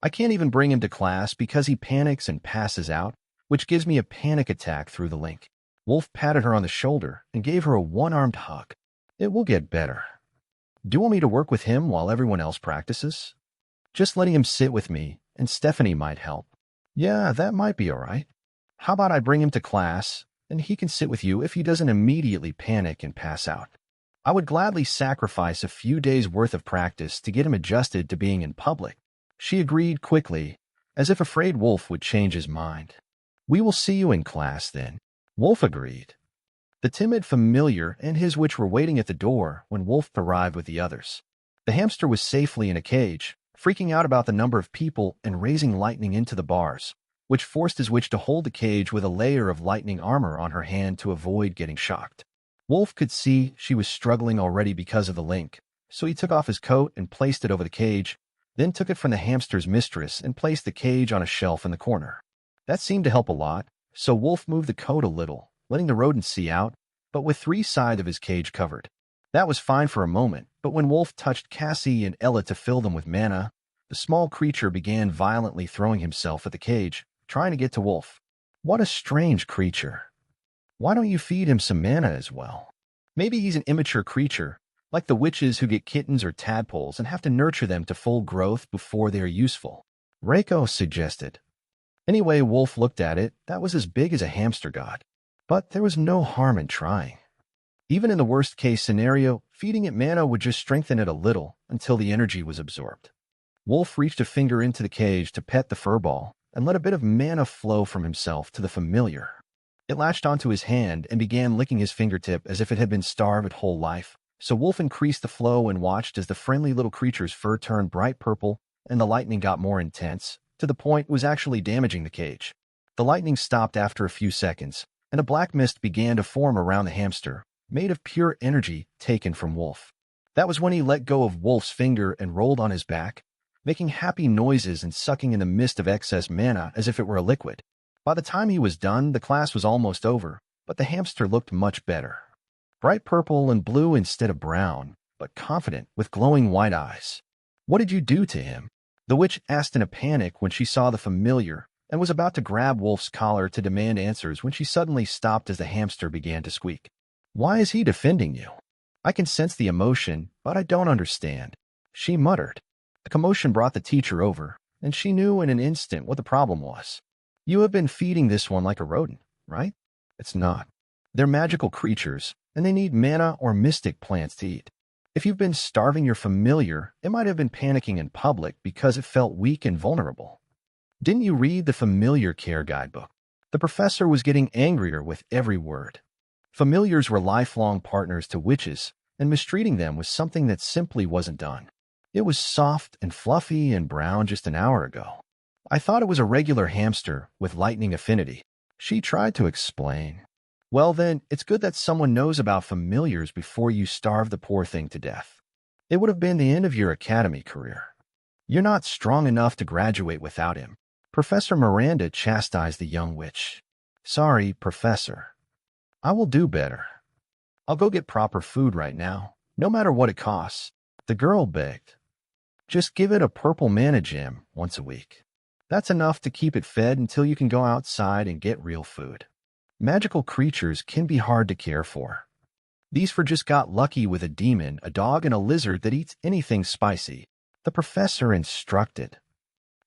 I can't even bring him to class because he panics and passes out, which gives me a panic attack through the link. Wolf patted her on the shoulder and gave her a one-armed hug. It will get better. Do you want me to work with him while everyone else practices? Just letting him sit with me, and Stephanie might help. Yeah, that might be all right. How about I bring him to class, and he can sit with you if he doesn't immediately panic and pass out. I would gladly sacrifice a few days' worth of practice to get him adjusted to being in public. She agreed quickly, as if afraid Wolf would change his mind. We will see you in class then. Wolf agreed. The timid familiar and his witch were waiting at the door when Wolf arrived with the others. The hamster was safely in a cage, freaking out about the number of people and raising lightning into the bars, which forced his witch to hold the cage with a layer of lightning armor on her hand to avoid getting shocked. Wolf could see she was struggling already because of the link, so he took off his coat and placed it over the cage, then took it from the hamster's mistress and placed the cage on a shelf in the corner. That seemed to help a lot, so Wolf moved the coat a little, letting the rodent see out, but with 3 sides of his cage covered. That was fine for a moment, but when Wolf touched Cassie and Ella to fill them with mana, the small creature began violently throwing himself at the cage, trying to get to Wolf. What a strange creature. Why don't you feed him some mana as well? Maybe he's an immature creature, like the witches who get kittens or tadpoles and have to nurture them to full growth before they are useful. Reiko suggested. Anyway, Wolf looked at it. That was as big as a hamster god. But there was no harm in trying. Even in the worst-case scenario, feeding it mana would just strengthen it a little until the energy was absorbed. Wolf reached a finger into the cage to pet the furball and let a bit of mana flow from himself to the familiar. It latched onto his hand and began licking his fingertip as if it had been starved at whole life, so Wolf increased the flow and watched as the friendly little creature's fur turned bright purple and the lightning got more intense, to the point it was actually damaging the cage. The lightning stopped after a few seconds, and a black mist began to form around the hamster, made of pure energy taken from Wolf. That was when he let go of Wolf's finger and rolled on his back, making happy noises and sucking in the mist of excess mana as if it were a liquid. By the time he was done, the class was almost over, but the hamster looked much better. Bright purple and blue instead of brown, but confident with glowing white eyes. What did you do to him? The witch asked in a panic when she saw the familiar and was about to grab Wolf's collar to demand answers when she suddenly stopped as the hamster began to squeak. Why is he defending you? I can sense the emotion, but I don't understand, she muttered. The commotion brought the teacher over, and she knew in an instant what the problem was. You have been feeding this one like a rodent, right? It's not. They're magical creatures, and they need mana or mystic plants to eat. If you've been starving your familiar, it might have been panicking in public because it felt weak and vulnerable. Didn't you read the Familiar Care Guidebook? The professor was getting angrier with every word. Familiars were lifelong partners to witches, and mistreating them was something that simply wasn't done. It was soft and fluffy and brown just an hour ago. I thought it was a regular hamster with lightning affinity. She tried to explain. Well then, it's good that someone knows about familiars before you starve the poor thing to death. It would have been the end of your academy career. You're not strong enough to graduate without him. Professor Miranda chastised the young witch. Sorry, Professor. I will do better. I'll go get proper food right now, no matter what it costs. The girl begged. Just give it a purple mana gem once a week. That's enough to keep it fed until you can go outside and get real food. Magical creatures can be hard to care for. These four just got lucky with a demon, a dog, and a lizard that eats anything spicy. The professor instructed.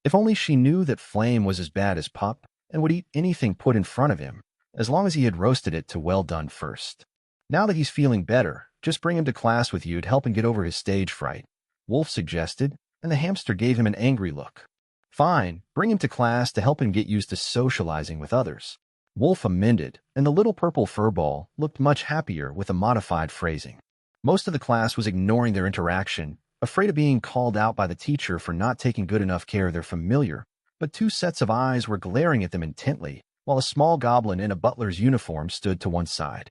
If only she knew that Flame was as bad as Pup and would eat anything put in front of him, as long as he had roasted it to well done first. Now that he's feeling better, just bring him to class with you to help him get over his stage fright, Wolf suggested, and the hamster gave him an angry look. Fine, bring him to class to help him get used to socializing with others. Wolf amended, and the little purple furball looked much happier with a modified phrasing. Most of the class was ignoring their interaction, afraid of being called out by the teacher for not taking good enough care of their familiar, but two sets of eyes were glaring at them intently, while a small goblin in a butler's uniform stood to one side.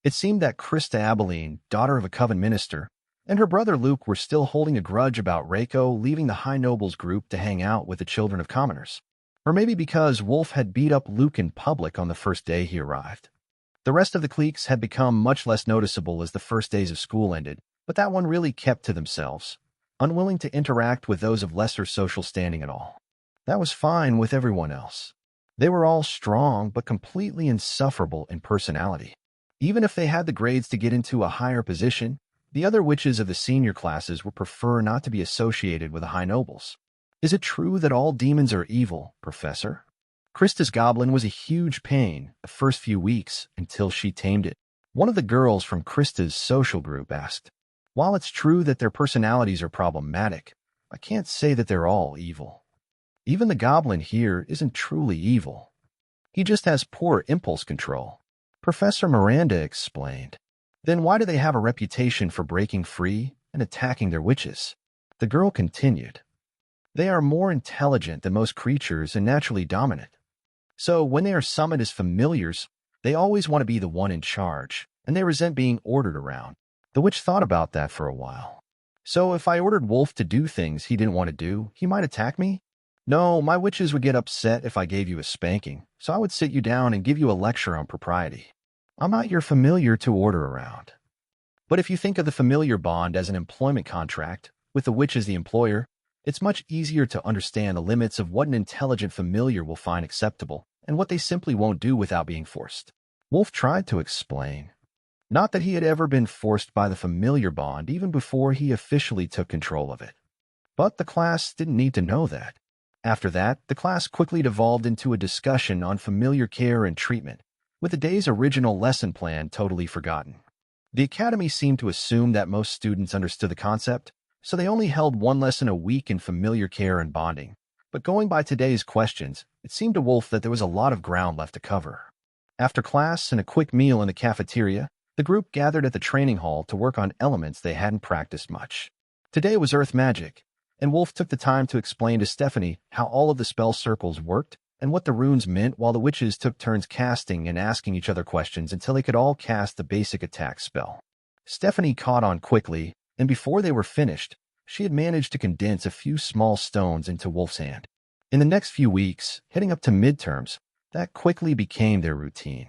It seemed that Krista Abilene, daughter of a coven minister, and her brother Luke were still holding a grudge about Reiko leaving the High Nobles group to hang out with the children of commoners. Or maybe because Wolf had beat up Luke in public on the first day he arrived. The rest of the cliques had become much less noticeable as the first days of school ended, but that one really kept to themselves, unwilling to interact with those of lesser social standing at all. That was fine with everyone else. They were all strong but completely insufferable in personality. Even if they had the grades to get into a higher position, the other witches of the senior classes would prefer not to be associated with the High Nobles. Is it true that all demons are evil, Professor? Krista's goblin was a huge pain the first few weeks until she tamed it. One of the girls from Krista's social group asked. While it's true that their personalities are problematic, I can't say that they're all evil. Even the goblin here isn't truly evil. He just has poor impulse control. Professor Miranda explained. Then why do they have a reputation for breaking free and attacking their witches? The girl continued. They are more intelligent than most creatures and naturally dominant. So when they are summoned as familiars, they always want to be the one in charge, and they resent being ordered around. The witch thought about that for a while. So if I ordered Wolf to do things he didn't want to do, he might attack me? No, my witches would get upset if I gave you a spanking, so I would sit you down and give you a lecture on propriety. I'm not your familiar to order around. But if you think of the familiar bond as an employment contract, with the witch as the employer, it's much easier to understand the limits of what an intelligent familiar will find acceptable and what they simply won't do without being forced. Wolf tried to explain. Not that he had ever been forced by the familiar bond even before he officially took control of it. But the class didn't need to know that. After that, the class quickly devolved into a discussion on familiar care and treatment, with the day's original lesson plan totally forgotten. The academy seemed to assume that most students understood the concept, so they only held one lesson a week in familiar care and bonding. But going by today's questions, it seemed to Wolf that there was a lot of ground left to cover. After class and a quick meal in the cafeteria, the group gathered at the training hall to work on elements they hadn't practiced much. Today was Earth Magic, and Wolf took the time to explain to Stephanie how all of the spell circles worked and what the runes meant while the witches took turns casting and asking each other questions until they could all cast the basic attack spell. Stephanie caught on quickly, and before they were finished, she had managed to condense a few small stones into Wolf's hand. In the next few weeks, heading up to midterms, that quickly became their routine.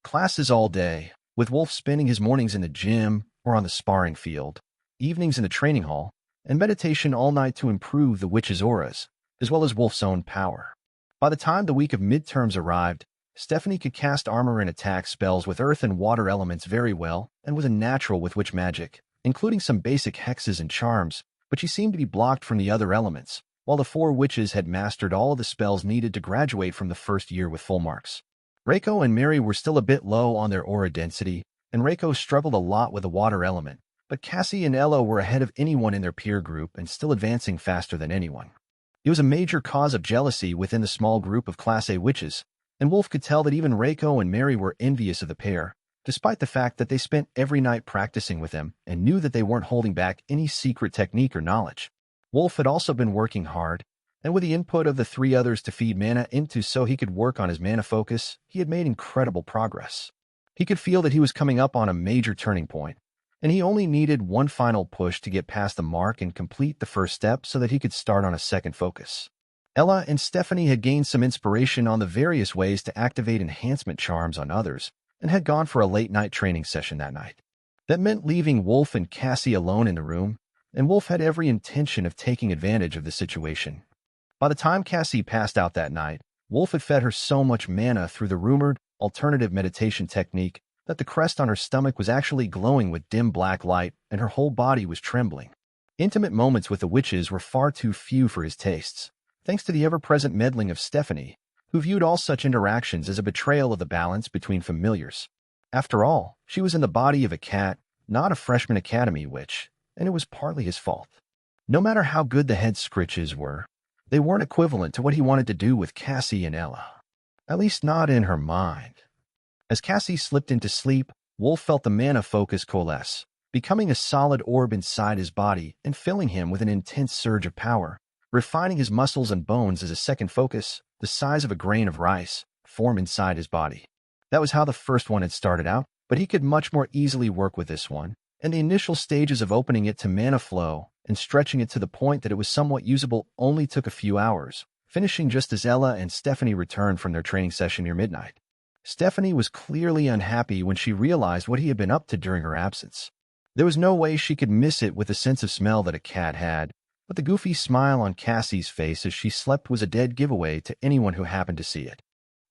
Classes all day, with Wolf spending his mornings in the gym or on the sparring field, evenings in the training hall, and meditation all night to improve the witches' auras, as well as Wolf's own power. By the time the week of midterms arrived, Stephanie could cast armor and attack spells with earth and water elements very well and was a natural with witch magic, including some basic hexes and charms, but she seemed to be blocked from the other elements, while the four witches had mastered all of the spells needed to graduate from the first year with full marks. Reiko and Mary were still a bit low on their aura density, and Reiko struggled a lot with the water element, but Cassie and Ella were ahead of anyone in their peer group and still advancing faster than anyone. It was a major cause of jealousy within the small group of Class A witches, and Wolf could tell that even Reiko and Mary were envious of the pair, despite the fact that they spent every night practicing with them and knew that they weren't holding back any secret technique or knowledge. Wolf had also been working hard, and with the input of the three others to feed mana into so he could work on his mana focus, he had made incredible progress. He could feel that he was coming up on a major turning point, and he only needed one final push to get past the mark and complete the first step so that he could start on a second focus. Ella and Stephanie had gained some inspiration on the various ways to activate enhancement charms on others and had gone for a late-night training session that night. That meant leaving Wolf and Cassie alone in the room, and Wolf had every intention of taking advantage of the situation. By the time Cassie passed out that night, Wolf had fed her so much mana through the rumored alternative meditation technique that the crest on her stomach was actually glowing with dim black light and her whole body was trembling. Intimate moments with the witches were far too few for his tastes, thanks to the ever-present meddling of Stephanie, who viewed all such interactions as a betrayal of the balance between familiars. After all, she was in the body of a cat, not a freshman academy witch, and it was partly his fault. No matter how good the head scritches were, they weren't equivalent to what he wanted to do with Cassie and Ella. At least not in her mind. As Cassie slipped into sleep, Wolf felt the mana focus coalesce, becoming a solid orb inside his body and filling him with an intense surge of power, refining his muscles and bones as a second focus, the size of a grain of rice, form inside his body. That was how the first one had started out, but he could much more easily work with this one, and the initial stages of opening it to mana flow and stretching it to the point that it was somewhat usable only took a few hours, finishing just as Ella and Stephanie returned from their training session near midnight. Stephanie was clearly unhappy when she realized what he had been up to during her absence. There was no way she could miss it with the sense of smell that a cat had, but the goofy smile on Cassie's face as she slept was a dead giveaway to anyone who happened to see it.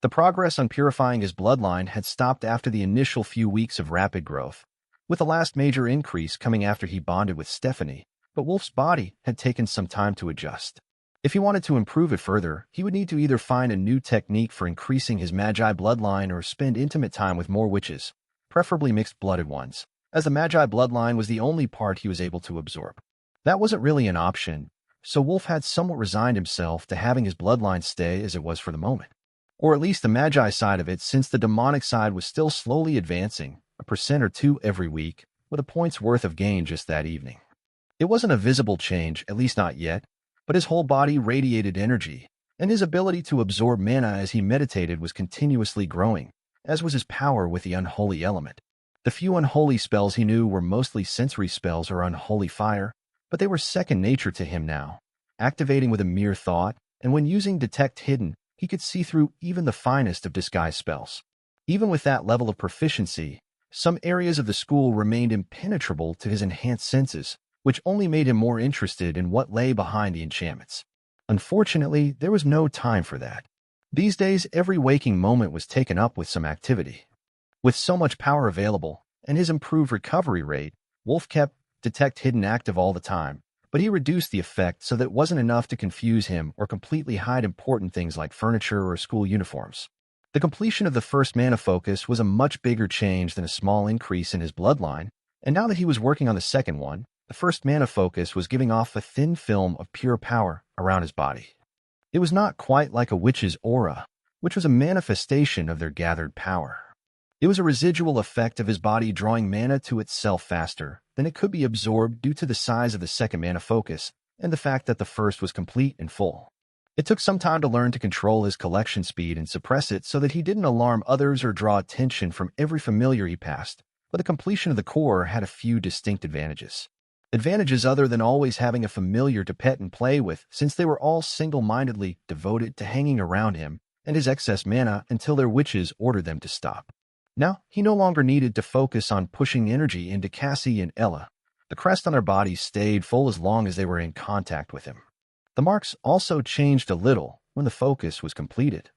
The progress on purifying his bloodline had stopped after the initial few weeks of rapid growth, with the last major increase coming after he bonded with Stephanie, but Wolf's body had taken some time to adjust. If he wanted to improve it further, he would need to either find a new technique for increasing his magi bloodline or spend intimate time with more witches, preferably mixed-blooded ones, as the magi bloodline was the only part he was able to absorb. That wasn't really an option, so Wolf had somewhat resigned himself to having his bloodline stay as it was for the moment. Or at least the magi side of it, since the demonic side was still slowly advancing, 1% or 2% every week, with a point's worth of gain just that evening. It wasn't a visible change, at least not yet, but his whole body radiated energy, and his ability to absorb mana as he meditated was continuously growing, as was his power with the unholy element. The few unholy spells he knew were mostly sensory spells or unholy fire, but they were second nature to him now, activating with a mere thought, and when using Detect Hidden, he could see through even the finest of disguise spells. Even with that level of proficiency, some areas of the school remained impenetrable to his enhanced senses, which only made him more interested in what lay behind the enchantments. Unfortunately, there was no time for that. These days, every waking moment was taken up with some activity. With so much power available, and his improved recovery rate, Wolf kept Detect Hidden active all the time, but he reduced the effect so that it wasn't enough to confuse him or completely hide important things like furniture or school uniforms. The completion of the first mana focus was a much bigger change than a small increase in his bloodline, and now that he was working on the second one, the first mana focus was giving off a thin film of pure power around his body. It was not quite like a witch's aura, which was a manifestation of their gathered power. It was a residual effect of his body drawing mana to itself faster than it could be absorbed due to the size of the second mana focus and the fact that the first was complete and full. It took some time to learn to control his collection speed and suppress it so that he didn't alarm others or draw attention from every familiar he passed, but the completion of the core had a few distinct advantages. Advantages other than always having a familiar to pet and play with, since they were all single-mindedly devoted to hanging around him and his excess mana until their witches ordered them to stop. Now, he no longer needed to focus on pushing energy into Cassie and Ella. The crest on their bodies stayed full as long as they were in contact with him. The marks also changed a little when the focus was completed.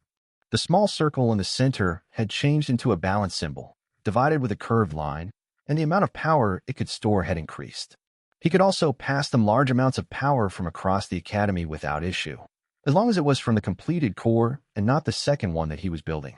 The small circle in the center had changed into a balance symbol, divided with a curved line, and the amount of power it could store had increased. He could also pass them large amounts of power from across the academy without issue, as long as it was from the completed core and not the second one that he was building.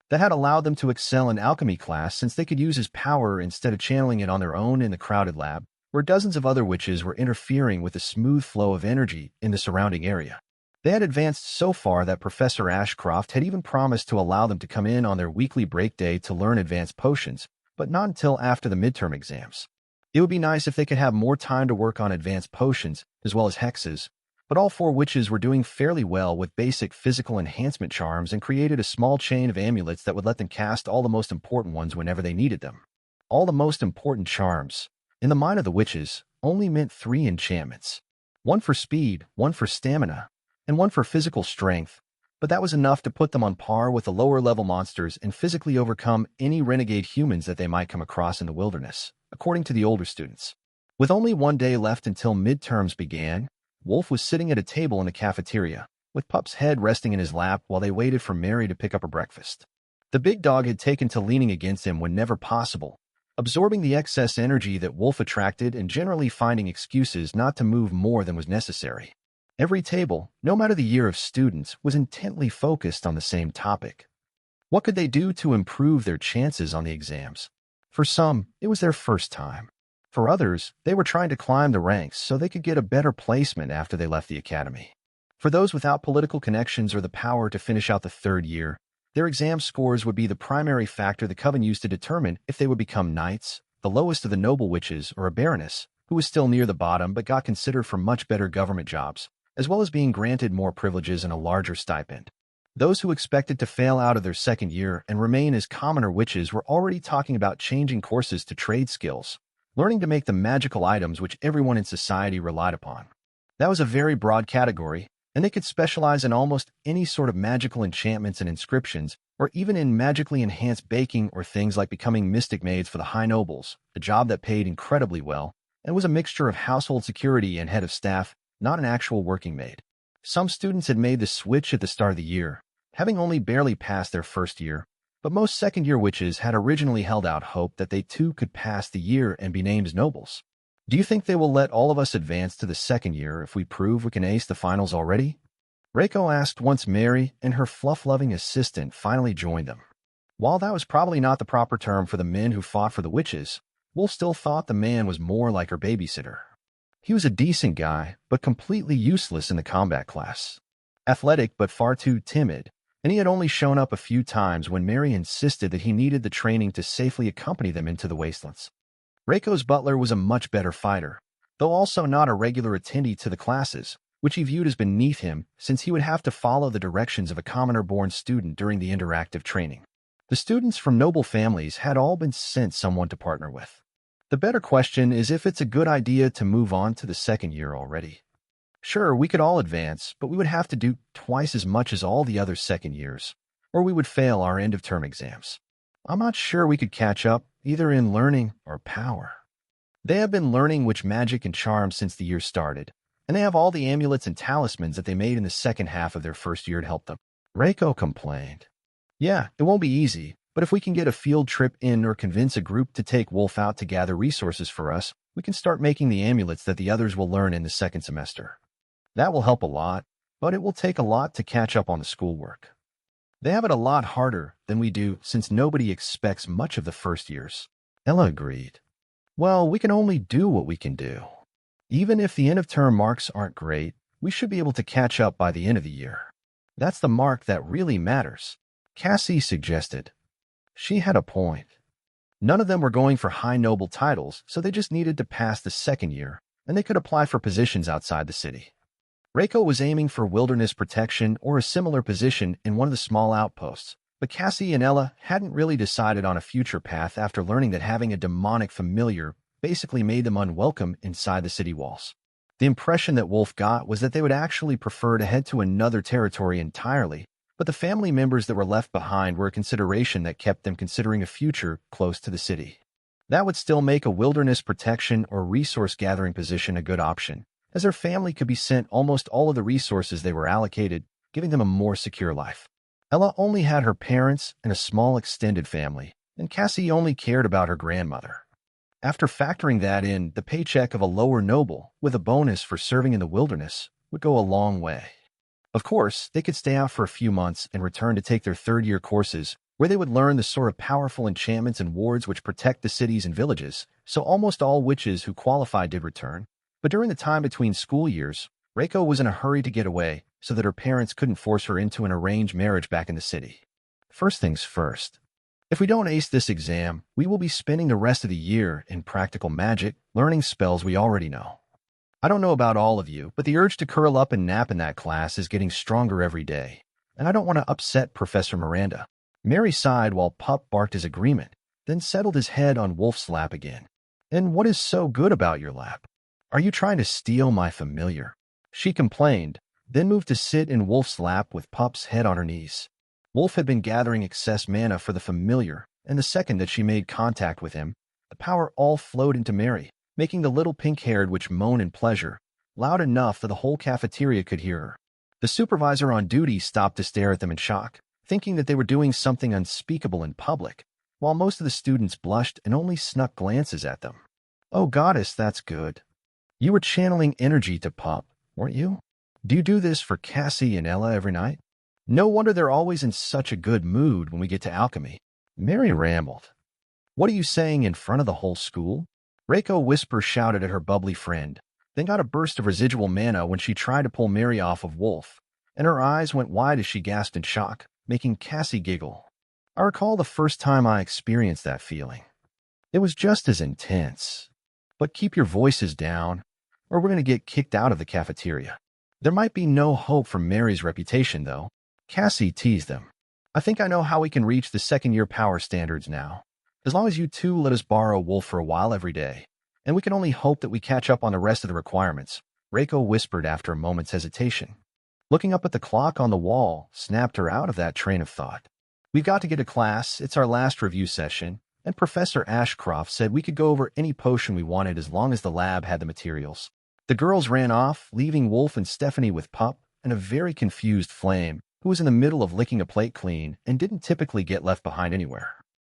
that had allowed them to excel in alchemy class since they could use his power instead of channeling it on their own in the crowded lab, where dozens of other witches were interfering with the smooth flow of energy in the surrounding area. They had advanced so far that Professor Ashcroft had even promised to allow them to come in on their weekly break day to learn advanced potions, but not until after the midterm exams. It would be nice if they could have more time to work on advanced potions, as well as hexes, but all four witches were doing fairly well with basic physical enhancement charms and created a small chain of amulets that would let them cast all the most important ones whenever they needed them. All the most important charms, in the mind of the witches, only meant 3 enchantments. One for speed, one for stamina, and one for physical strength, but that was enough to put them on par with the lower-level monsters and physically overcome any renegade humans that they might come across in the wilderness, according to the older students. With only one day left until midterms began, Wolf was sitting at a table in the cafeteria, with Pup's head resting in his lap while they waited for Mary to pick up her breakfast. The big dog had taken to leaning against him whenever possible, absorbing the excess energy that Wolf attracted and generally finding excuses not to move more than was necessary. Every table, no matter the year of students, was intently focused on the same topic. What could they do to improve their chances on the exams? For some, it was their first time. For others, they were trying to climb the ranks so they could get a better placement after they left the academy. For those without political connections or the power to finish out the third year, their exam scores would be the primary factor the coven used to determine if they would become knights, the lowest of the noble witches, or a baroness, who was still near the bottom but got considered for much better government jobs, as well as being granted more privileges and a larger stipend. Those who expected to fail out of their second year and remain as commoner witches were already talking about changing courses to trade skills, learning to make the magical items which everyone in society relied upon. That was a very broad category, and they could specialize in almost any sort of magical enchantments and inscriptions, or even in magically enhanced baking or things like becoming mystic maids for the high nobles, a job that paid incredibly well, and was a mixture of household security and head of staff, not an actual working maid. Some students had made the switch at the start of the year, having only barely passed their first year, but most second-year witches had originally held out hope that they too could pass the year and be named as nobles. Do you think they will let all of us advance to the second year if we prove we can ace the finals already? Reiko asked once Mary and her fluff-loving assistant finally joined them. While that was probably not the proper term for the men who fought for the witches, Wolf still thought the man was more like her babysitter. He was a decent guy, but completely useless in the combat class. Athletic but far too timid, and he had only shown up a few times when Mary insisted that he needed the training to safely accompany them into the wastelands. Reiko's butler was a much better fighter, though also not a regular attendee to the classes, which he viewed as beneath him since he would have to follow the directions of a commoner-born student during the interactive training. The students from noble families had all been sent someone to partner with. The better question is if it's a good idea to move on to the second year already. Sure, we could all advance, but we would have to do twice as much as all the other second years, or we would fail our end-of-term exams. I'm not sure we could catch up, either in learning or power. They have been learning witch magic and charms since the year started, and they have all the amulets and talismans that they made in the second half of their first year to help them. Reiko complained. Yeah, it won't be easy, but if we can get a field trip in or convince a group to take Wolf out to gather resources for us, we can start making the amulets that the others will learn in the second semester. That will help a lot, but it will take a lot to catch up on the schoolwork. They have it a lot harder than we do since nobody expects much of the first years. Ella agreed. Well, we can only do what we can do. Even if the end-of-term marks aren't great, we should be able to catch up by the end of the year. That's the mark that really matters, Cassie suggested. She had a point. None of them were going for high noble titles, so they just needed to pass the second year, and they could apply for positions outside the city. Reiko was aiming for wilderness protection or a similar position in one of the small outposts, but Cassie and Ella hadn't really decided on a future path after learning that having a demonic familiar basically made them unwelcome inside the city walls. The impression that Wolf got was that they would actually prefer to head to another territory entirely, but the family members that were left behind were a consideration that kept them considering a future close to the city. That would still make a wilderness protection or resource gathering position a good option, as their family could be sent almost all of the resources they were allocated, giving them a more secure life. Ella only had her parents and a small extended family, and Cassie only cared about her grandmother. After factoring that in, the paycheck of a lower noble, with a bonus for serving in the wilderness, would go a long way. Of course, they could stay out for a few months and return to take their third-year courses, where they would learn the sort of powerful enchantments and wards which protect the cities and villages, so almost all witches who qualified did return. But during the time between school years, Reiko was in a hurry to get away so that her parents couldn't force her into an arranged marriage back in the city. First things first. If we don't ace this exam, we will be spending the rest of the year in practical magic, learning spells we already know. I don't know about all of you, but the urge to curl up and nap in that class is getting stronger every day, and I don't want to upset Professor Miranda. Mary sighed while Pup barked his agreement, then settled his head on Wolf's lap again. And what is so good about your lap? Are you trying to steal my familiar? She complained, then moved to sit in Wolf's lap with Pup's head on her knees. Wolf had been gathering excess mana for the familiar, and the second that she made contact with him, the power all flowed into Mary, making the little pink-haired witch moan in pleasure, loud enough that the whole cafeteria could hear her. The supervisor on duty stopped to stare at them in shock, thinking that they were doing something unspeakable in public, while most of the students blushed and only snuck glances at them. Oh, goddess, that's good. You were channeling energy to Pup, weren't you? Do you do this for Cassie and Ella every night? No wonder they're always in such a good mood when we get to alchemy. Mary rambled. What are you saying in front of the whole school? Reiko whisper shouted at her bubbly friend, then got a burst of residual mana when she tried to pull Mary off of Wolf, and her eyes went wide as she gasped in shock, making Cassie giggle. I recall the first time I experienced that feeling. It was just as intense. But keep your voices down, or we're going to get kicked out of the cafeteria. There might be no hope for Mary's reputation, though. Cassie teased them. I think I know how we can reach the second-year power standards now. As long as you two let us borrow Wolf for a while every day, and we can only hope that we catch up on the rest of the requirements, Reiko whispered after a moment's hesitation. Looking up at the clock on the wall snapped her out of that train of thought. We've got to get to class, it's our last review session, and Professor Ashcroft said we could go over any potion we wanted as long as the lab had the materials. The girls ran off, leaving Wolf and Stephanie with Pup and a very confused Flame, who was in the middle of licking a plate clean and didn't typically get left behind anywhere.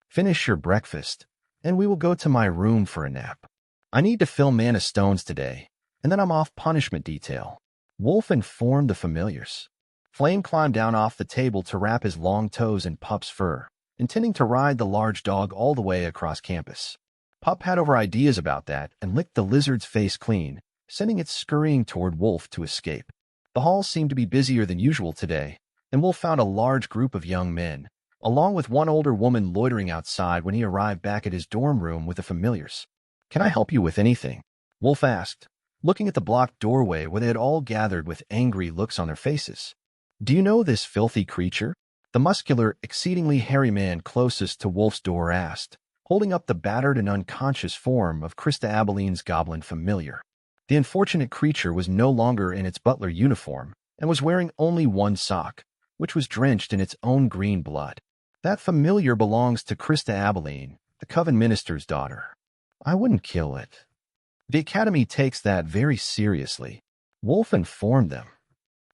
Finish your breakfast, and we will go to my room for a nap. I need to fill mana stones today, and then I'm off punishment detail. Wolf informed the familiars. Flame climbed down off the table to wrap his long toes in Pup's fur, intending to ride the large dog all the way across campus. Pup had over ideas about that and licked the lizard's face clean, sending it scurrying toward Wolf to escape. The hall seemed to be busier than usual today, and Wolf found a large group of young men, along with one older woman loitering outside when he arrived back at his dorm room with the familiars. Can I help you with anything? Wolf asked, looking at the blocked doorway where they had all gathered with angry looks on their faces. Do you know this filthy creature? The muscular, exceedingly hairy man closest to Wolf's door asked, holding up the battered and unconscious form of Krista Abeline's goblin familiar. The unfortunate creature was no longer in its butler uniform and was wearing only one sock, which was drenched in its own green blood. That familiar belongs to Krista Abeline, the coven minister's daughter. I wouldn't kill it. The academy takes that very seriously. Wolf informed them.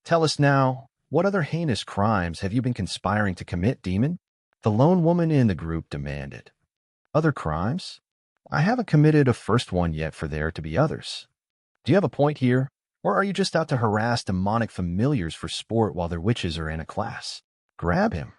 Tell us now, what other heinous crimes have you been conspiring to commit, demon? The lone woman in the group demanded. Other crimes? I haven't committed a first one yet for there to be others. Do you have a point here, or are you just out to harass demonic familiars for sport while their witches are in a class? Grab him.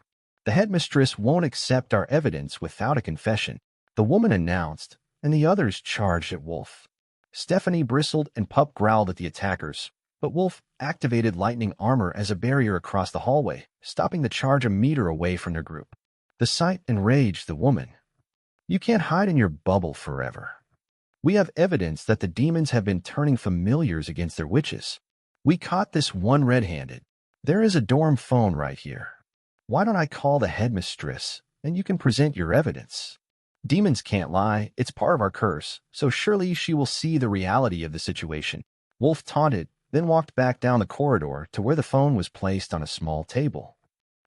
The headmistress won't accept our evidence without a confession, the woman announced, and the others charged at Wolf. Stephanie bristled and Pup growled at the attackers, but Wolf activated lightning armor as a barrier across the hallway, stopping the charge a meter away from their group. The sight enraged the woman. You can't hide in your bubble forever. We have evidence that the demons have been turning familiars against their witches. We caught this one red-handed. There is a dorm phone right here. Why don't I call the headmistress, and you can present your evidence? Demons can't lie, it's part of our curse, so surely she will see the reality of the situation. Wolf taunted, then walked back down the corridor to where the phone was placed on a small table.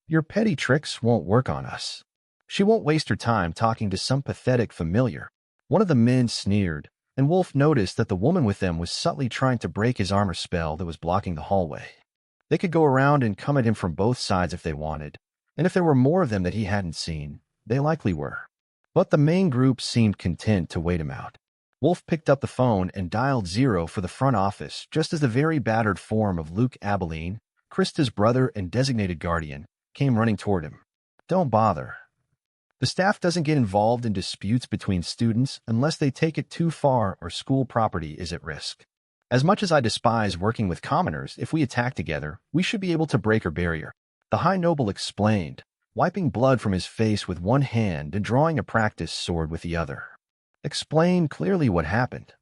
Your petty tricks won't work on us. She won't waste her time talking to some pathetic familiar. One of the men sneered, and Wolf noticed that the woman with them was subtly trying to break his armor spell that was blocking the hallway. They could go around and come at him from both sides if they wanted, and if there were more of them that he hadn't seen, they likely were. But the main group seemed content to wait him out. Wolf picked up the phone and dialed 0 for the front office just as the very battered form of Luke Abeline, Krista's brother and designated guardian, came running toward him. Don't bother. The staff doesn't get involved in disputes between students unless they take it too far or school property is at risk. As much as I despise working with commoners, if we attack together, we should be able to break our barrier, the High Noble explained, wiping blood from his face with one hand and drawing a practice sword with the other. Explain clearly what happened.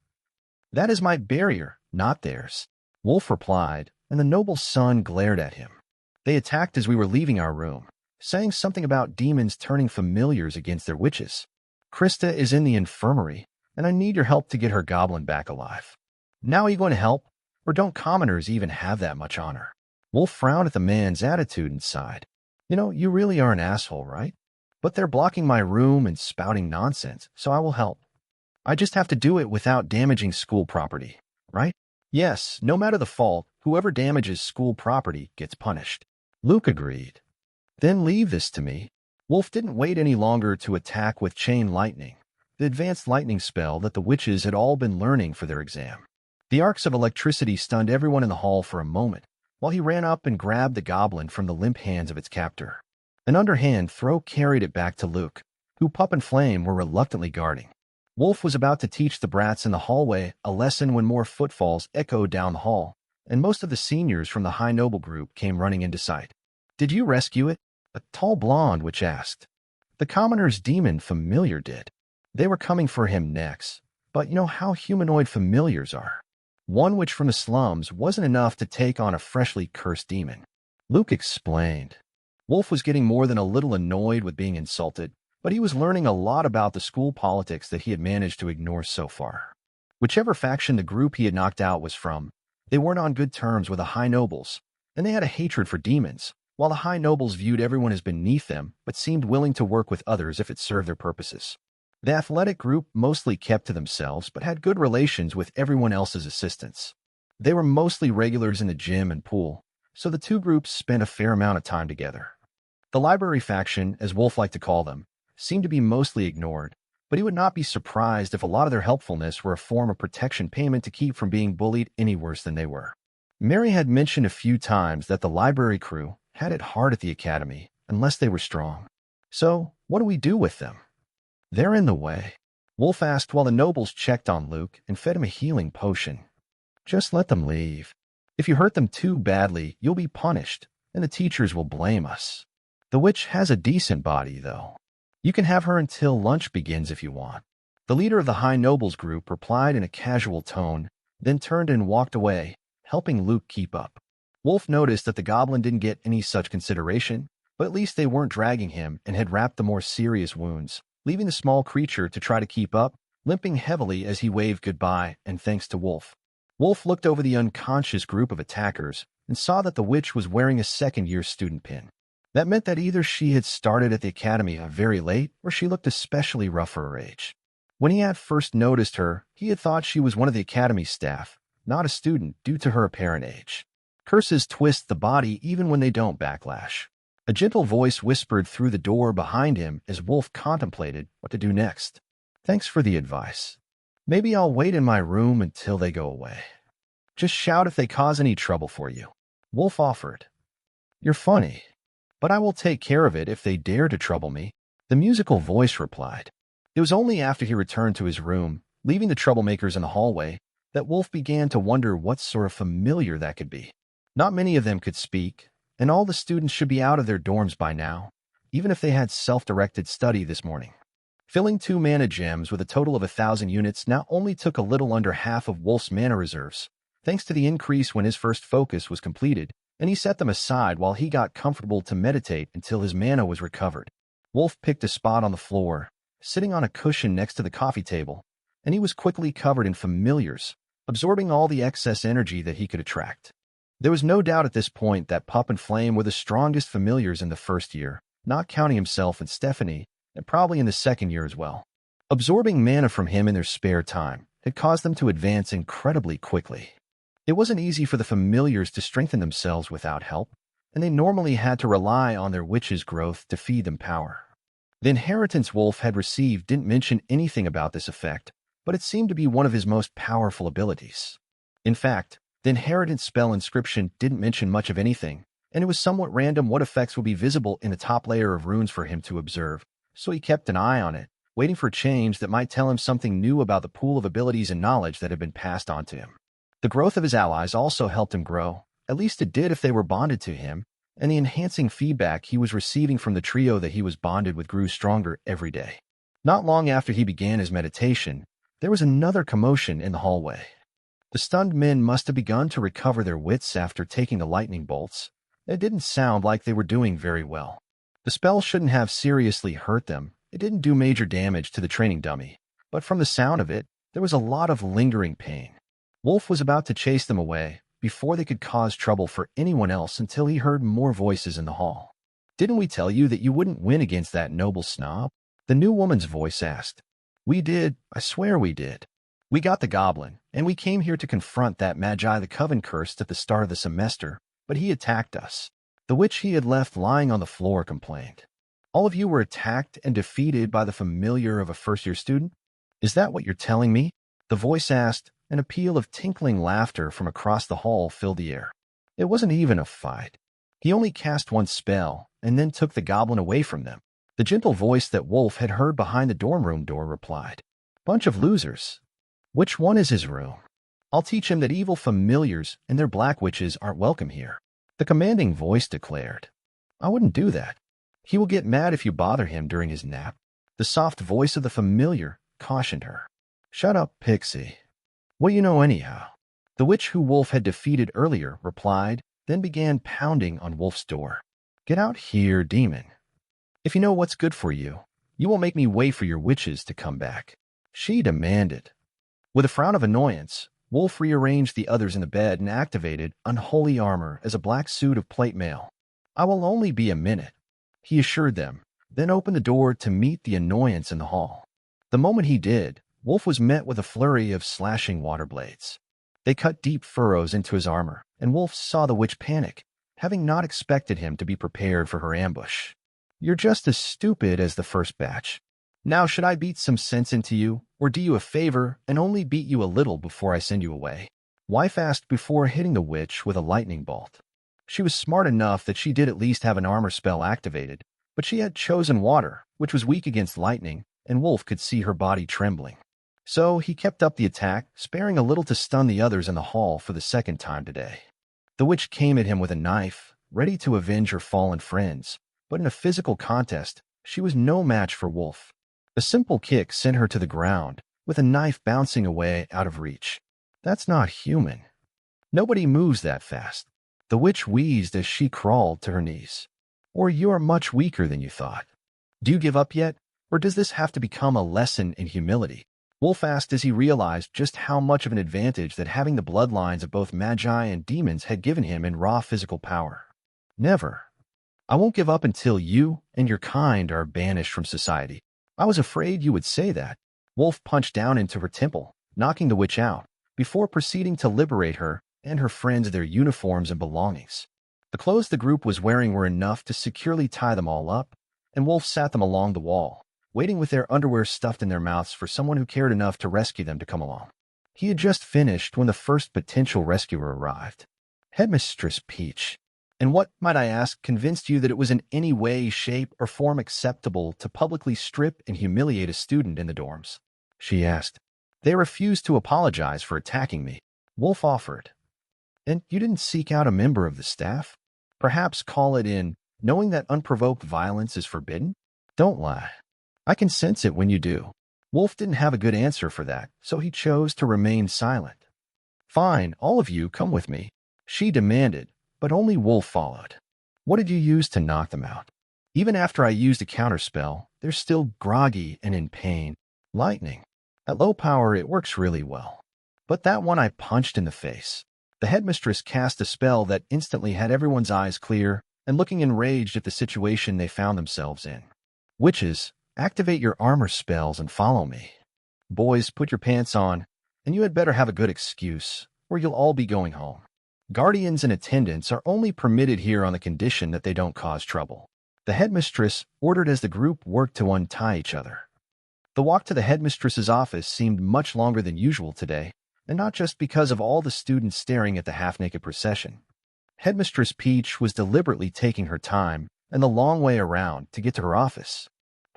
That is my barrier, not theirs, Wolf replied, and the noble's son glared at him. They attacked as we were leaving our room, saying something about demons turning familiars against their witches. Krista is in the infirmary, and I need your help to get her goblin back alive. Now are you going to help? Or don't commoners even have that much honor? Wolf frowned at the man's attitude and sighed. You really are an asshole, right? But they're blocking my room and spouting nonsense, so I will help. I just have to do it without damaging school property, right? Yes, no matter the fault, whoever damages school property gets punished. Luke agreed. Then leave this to me. Wolf didn't wait any longer to attack with chain lightning, the advanced lightning spell that the witches had all been learning for their exam. The arcs of electricity stunned everyone in the hall for a moment, while he ran up and grabbed the goblin from the limp hands of its captor. An underhand throw carried it back to Luke, who Pup and Flame were reluctantly guarding. Wolf was about to teach the brats in the hallway a lesson when more footfalls echoed down the hall, and most of the seniors from the High Noble group came running into sight. Did you rescue it? A tall blonde witch asked. The commoner's demon familiar did. They were coming for him next, but you know how humanoid familiars are. One witch from the slums wasn't enough to take on a freshly cursed demon. Luke explained. Wolf was getting more than a little annoyed with being insulted, but he was learning a lot about the school politics that he had managed to ignore so far. Whichever faction the group he had knocked out was from, they weren't on good terms with the High Nobles, and they had a hatred for demons, while the High Nobles viewed everyone as beneath them but seemed willing to work with others if it served their purposes. The athletic group mostly kept to themselves but had good relations with everyone else's assistants. They were mostly regulars in the gym and pool, so the two groups spent a fair amount of time together. The library faction, as Wolf liked to call them, seemed to be mostly ignored, but he would not be surprised if a lot of their helpfulness were a form of protection payment to keep from being bullied any worse than they were. Mary had mentioned a few times that the library crew had it hard at the academy unless they were strong. So, what do we do with them? They're in the way, Wolf asked while the nobles checked on Luke and fed him a healing potion. Just let them leave. If you hurt them too badly, you'll be punished, and the teachers will blame us. The witch has a decent body, though. You can have her until lunch begins if you want. The leader of the High Nobles group replied in a casual tone, then turned and walked away, helping Luke keep up. Wolf noticed that the goblin didn't get any such consideration, but at least they weren't dragging him and had wrapped the more serious wounds, leaving the small creature to try to keep up, limping heavily as he waved goodbye and thanks to Wolf. Wolf looked over the unconscious group of attackers and saw that the witch was wearing a second-year student pin. That meant that either she had started at the academy very late or she looked especially rough for her age. When he had first noticed her, he had thought she was one of the academy staff, not a student due to her apparent age. Curses twist the body even when they don't backlash. A gentle voice whispered through the door behind him as Wolf contemplated what to do next. Thanks for the advice. Maybe I'll wait in my room until they go away. Just shout if they cause any trouble for you. Wolf offered. You're funny. But I will take care of it if they dare to trouble me, the musical voice replied. It was only after he returned to his room, leaving the troublemakers in the hallway, that Wolf began to wonder what sort of familiar that could be. Not many of them could speak, and all the students should be out of their dorms by now, even if they had self-directed study this morning. Filling 2 mana gems with a total of 1,000 units now only took a little under half of Wolf's mana reserves, thanks to the increase when his first focus was completed, and he set them aside while he got comfortable to meditate until his mana was recovered. Wolf picked a spot on the floor, sitting on a cushion next to the coffee table, and he was quickly covered in familiars, absorbing all the excess energy that he could attract. There was no doubt at this point that Pup and Flame were the strongest familiars in the first year, not counting himself and Stephanie, and probably in the second year as well. Absorbing mana from him in their spare time had caused them to advance incredibly quickly. It wasn't easy for the familiars to strengthen themselves without help, and they normally had to rely on their witch's growth to feed them power. The inheritance Wolf had received didn't mention anything about this effect, but it seemed to be one of his most powerful abilities. In fact, the inheritance spell inscription didn't mention much of anything, and it was somewhat random what effects would be visible in the top layer of runes for him to observe, so he kept an eye on it, waiting for change that might tell him something new about the pool of abilities and knowledge that had been passed on to him. The growth of his allies also helped him grow, at least it did if they were bonded to him, and the enhancing feedback he was receiving from the trio that he was bonded with grew stronger every day. Not long after he began his meditation, there was another commotion in the hallway. The stunned men must have begun to recover their wits after taking the lightning bolts. It didn't sound like they were doing very well. The spell shouldn't have seriously hurt them. It didn't do major damage to the training dummy, but from the sound of it, there was a lot of lingering pain. Wolf was about to chase them away before they could cause trouble for anyone else until he heard more voices in the hall. "Didn't we tell you that you wouldn't win against that noble snob?" The new woman's voice asked. "We did. I swear we did. We got the goblin, and we came here to confront that magi the coven cursed at the start of the semester, but he attacked us." The witch he had left lying on the floor complained. "All of you were attacked and defeated by the familiar of a first-year student? Is that what you're telling me?" The voice asked. An appeal of tinkling laughter from across the hall filled the air. "It wasn't even a fight. He only cast one spell and then took the goblin away from them." The gentle voice that Wolf had heard behind the dorm room door replied. "Bunch of losers. Which one is his room? I'll teach him that evil familiars and their black witches aren't welcome here." The commanding voice declared. "I wouldn't do that. He will get mad if you bother him during his nap." The soft voice of the familiar cautioned her. "Shut up, Pixie. What do you know anyhow?" The witch who Wolf had defeated earlier replied, then began pounding on Wolf's door. "Get out here, demon. If you know what's good for you, you won't make me wait for your witches to come back," she demanded. With a frown of annoyance, Wolf rearranged the others in the bed and activated unholy armor as a black suit of plate mail. "I will only be a minute," he assured them, then opened the door to meet the annoyance in the hall. The moment he did, Wolf was met with a flurry of slashing water blades. They cut deep furrows into his armor, and Wolf saw the witch panic, having not expected him to be prepared for her ambush. "You're just as stupid as the first batch. Now should I beat some sense into you, or do you a favor and only beat you a little before I send you away?" Wife asked before hitting the witch with a lightning bolt. She was smart enough that she did at least have an armor spell activated, but she had chosen water, which was weak against lightning, and Wolf could see her body trembling. So he kept up the attack, sparing a little to stun the others in the hall for the second time today. The witch came at him with a knife, ready to avenge her fallen friends, but in a physical contest, she was no match for Wolf. A simple kick sent her to the ground, with a knife bouncing away out of reach. "That's not human. Nobody moves that fast." The witch wheezed as she crawled to her knees. "Or you're much weaker than you thought. Do you give up yet, or does this have to become a lesson in humility?" Wolf asked as he realized just how much of an advantage that having the bloodlines of both magi and demons had given him in raw physical power. "Never. I won't give up until you and your kind are banished from society." "I was afraid you would say that." Wolf punched down into her temple, knocking the witch out, before proceeding to liberate her and her friends their uniforms and belongings. The clothes the group was wearing were enough to securely tie them all up, and Wolf sat them along the wall, waiting with their underwear stuffed in their mouths for someone who cared enough to rescue them to come along. He had just finished when the first potential rescuer arrived. "Headmistress Peach. And what, might I ask, convinced you that it was in any way, shape, or form acceptable to publicly strip and humiliate a student in the dorms?" she asked. "They refused to apologize for attacking me," Wolf offered. "And you didn't seek out a member of the staff? Perhaps call it in, knowing that unprovoked violence is forbidden? Don't lie. I can sense it when you do." Wolf didn't have a good answer for that, so he chose to remain silent. "Fine, all of you come with me," she demanded, but only Wolf followed. "What did you use to knock them out?" "Even after I used a counterspell, they're still groggy and in pain." "Lightning. At low power, it works really well. But that one I punched in the face." The headmistress cast a spell that instantly had everyone's eyes clear and looking enraged at the situation they found themselves in. "Witches, activate your armor spells and follow me. Boys, put your pants on, and you had better have a good excuse, or you'll all be going home. Guardians and attendants are only permitted here on the condition that they don't cause trouble." The headmistress ordered as the group worked to untie each other. The walk to the headmistress's office seemed much longer than usual today, and not just because of all the students staring at the half-naked procession. Headmistress Peach was deliberately taking her time and the long way around to get to her office.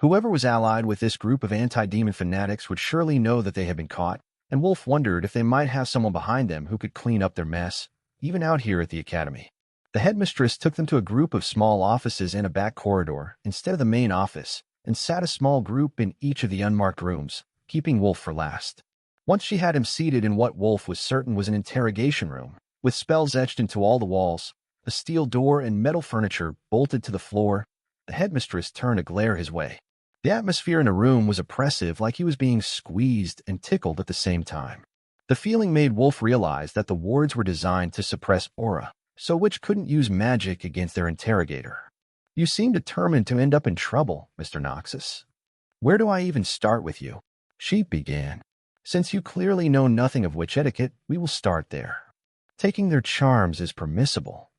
Whoever was allied with this group of anti-demon fanatics would surely know that they had been caught, and Wolf wondered if they might have someone behind them who could clean up their mess, even out here at the academy. The headmistress took them to a group of small offices and a back corridor instead of the main office, and sat a small group in each of the unmarked rooms, keeping Wolf for last. Once she had him seated in what Wolf was certain was an interrogation room, with spells etched into all the walls, a steel door and metal furniture bolted to the floor, the headmistress turned a glare his way. The atmosphere in the room was oppressive, like he was being squeezed and tickled at the same time. The feeling made Wolf realize that the wards were designed to suppress aura, so witch couldn't use magic against their interrogator. You seem determined to end up in trouble, Mr. Noxus. Where do I even start with you? She began. Since you clearly know nothing of witch etiquette, we will start there. Taking their charms is permissible.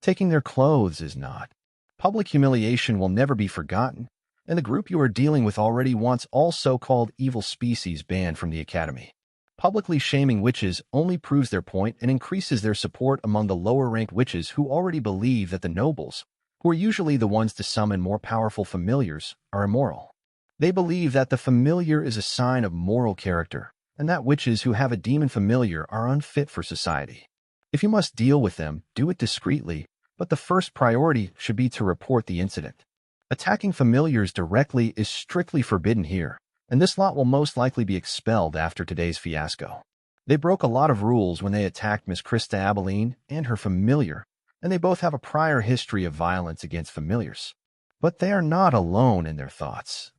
Taking their clothes is not. Public humiliation will never be forgotten, and the group you are dealing with already wants all so-called evil species banned from the academy. Publicly shaming witches only proves their point and increases their support among the lower-ranked witches who already believe that the nobles, who are usually the ones to summon more powerful familiars, are immoral. They believe that the familiar is a sign of moral character, and that witches who have a demon familiar are unfit for society. If you must deal with them, do it discreetly, but the first priority should be to report the incident. Attacking familiars directly is strictly forbidden here, and this lot will most likely be expelled after today's fiasco. They broke a lot of rules when they attacked Miss Krista Abilene and her familiar, and they both have a prior history of violence against familiars. But they are not alone in their thoughts.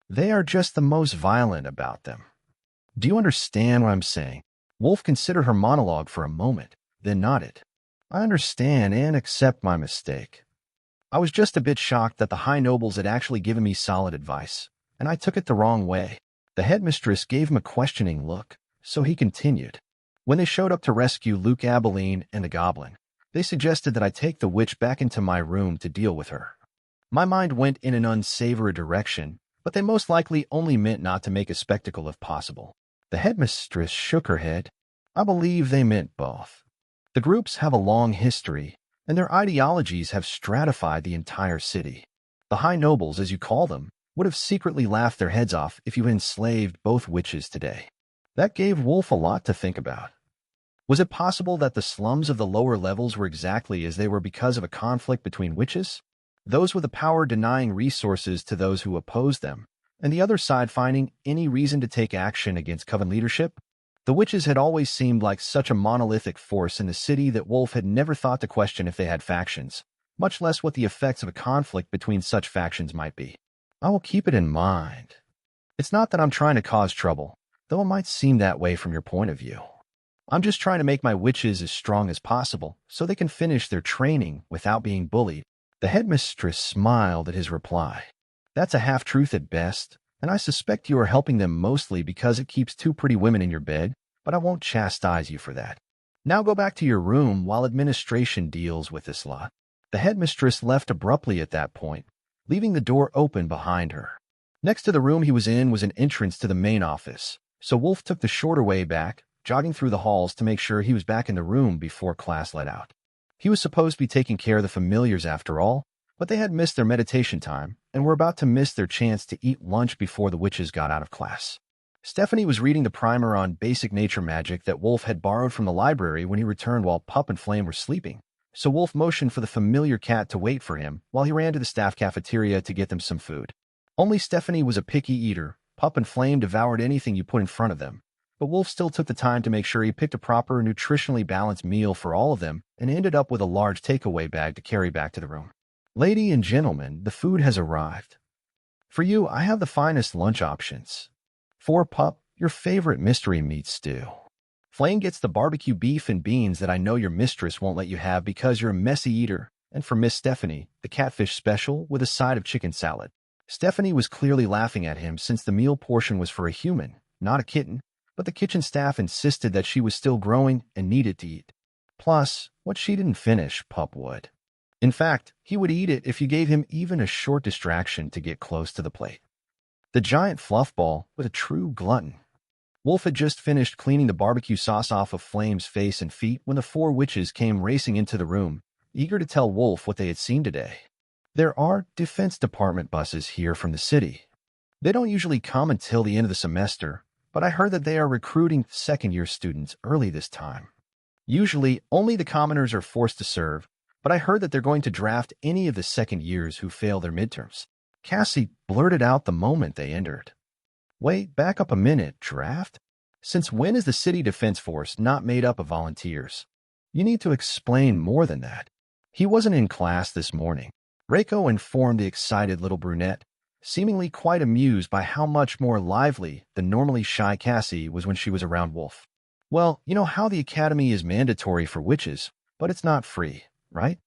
They are just the most violent about them. Do you understand what I'm saying? Wolf considered her monologue for a moment, then nodded. I understand and accept my mistake. I was just a bit shocked that the high nobles had actually given me solid advice, and I took it the wrong way. The headmistress gave him a questioning look, so he continued. When they showed up to rescue Luke Abilene and the goblin, they suggested that I take the witch back into my room to deal with her. My mind went in an unsavory direction, but they most likely only meant not to make a spectacle if possible. The headmistress shook her head. I believe they meant both. The groups have a long history, and their ideologies have stratified the entire city. The high nobles, as you call them, would have secretly laughed their heads off if you enslaved both witches today. That gave Wolf a lot to think about. Was it possible that the slums of the lower levels were exactly as they were because of a conflict between witches? Those with the power denying resources to those who opposed them, and the other side finding any reason to take action against coven leadership? The witches had always seemed like such a monolithic force in the city that Wolf had never thought to question if they had factions, much less what the effects of a conflict between such factions might be. I will keep it in mind. It's not that I'm trying to cause trouble, though it might seem that way from your point of view. I'm just trying to make my witches as strong as possible so they can finish their training without being bullied. The headmistress smiled at his reply. That's a half-truth at best, and I suspect you are helping them mostly because it keeps two pretty women in your bed, but I won't chastise you for that. Now go back to your room while administration deals with this lot. The headmistress left abruptly at that point, leaving the door open behind her. Next to the room he was in was an entrance to the main office, so Wolf took the shorter way back, jogging through the halls to make sure he was back in the room before class let out. He was supposed to be taking care of the familiars after all, but they had missed their meditation time and were about to miss their chance to eat lunch before the witches got out of class. Stephanie was reading the primer on basic nature magic that Wolf had borrowed from the library when he returned while Pup and Flame were sleeping, so Wolf motioned for the familiar cat to wait for him while he ran to the staff cafeteria to get them some food. Only Stephanie was a picky eater. Pup and Flame devoured anything you put in front of them, but Wolf still took the time to make sure he picked a proper, nutritionally balanced meal for all of them and ended up with a large takeaway bag to carry back to the room. Lady and gentlemen, the food has arrived. For you, I have the finest lunch options. For Pup, your favorite mystery meat stew. Flame gets the barbecue beef and beans that I know your mistress won't let you have because you're a messy eater. And for Miss Stephanie, the catfish special with a side of chicken salad. Stephanie was clearly laughing at him since the meal portion was for a human, not a kitten, but the kitchen staff insisted that she was still growing and needed to eat. Plus, what she didn't finish, Pup would. In fact, he would eat it if you gave him even a short distraction to get close to the plate. The giant fluff ball was a true glutton. Wolf had just finished cleaning the barbecue sauce off of Flame's face and feet when the four witches came racing into the room, eager to tell Wolf what they had seen today. There are Defense Department buses here from the city, They don't usually come until the end of the semester, but I heard that they are recruiting second-year students early this time. Usually, only the commoners are forced to serve, but I heard that they're going to draft any of the second years who fail their midterms. Cassie blurted out the moment they entered. Wait, back up a minute, draft? Since when is the city defense force not made up of volunteers? You need to explain more than that. He wasn't in class this morning. Reiko informed the excited little brunette, seemingly quite amused by how much more lively than normally shy Cassie was when she was around Wolf. Well, you know how the academy is mandatory for witches, but it's not free, right?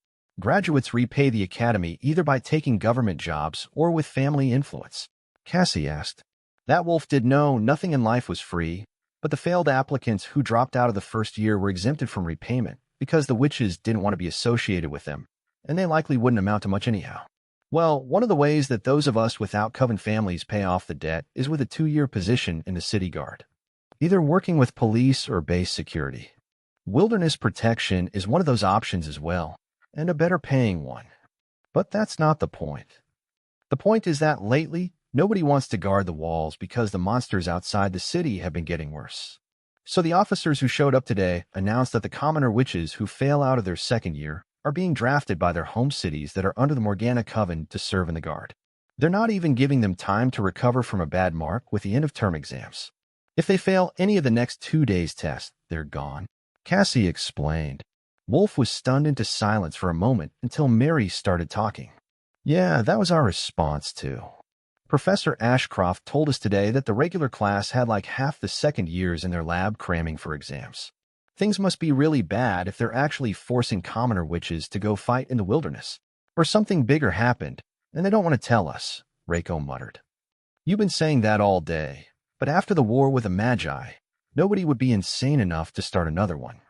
Graduates repay the academy either by taking government jobs or with family influence. Cassie asked. That Wolf did know nothing in life was free, but the failed applicants who dropped out of the first year were exempted from repayment because the witches didn't want to be associated with them, and they likely wouldn't amount to much anyhow. Well, one of the ways that those of us without coven families pay off the debt is with a 2-year position in the city guard, either working with police or base security. Wilderness protection is one of those options as well, and a better paying one. But that's not the point. The point is that lately, nobody wants to guard the walls because the monsters outside the city have been getting worse. So the officers who showed up today announced that the commoner witches who fail out of their second year are being drafted by their home cities that are under the Morgana Coven to serve in the guard. They're not even giving them time to recover from a bad mark with the end-of-term exams. If they fail any of the next 2 days' tests, they're gone. Cassie explained. Wolf was stunned into silence for a moment until Mary started talking. Yeah, that was our response too. Professor Ashcroft told us today that the regular class had like half the second years in their lab cramming for exams. Things must be really bad if they're actually forcing commoner witches to go fight in the wilderness. Or something bigger happened, and they don't want to tell us, Reiko muttered. You've been saying that all day, but after the war with the magi, nobody would be insane enough to start another one.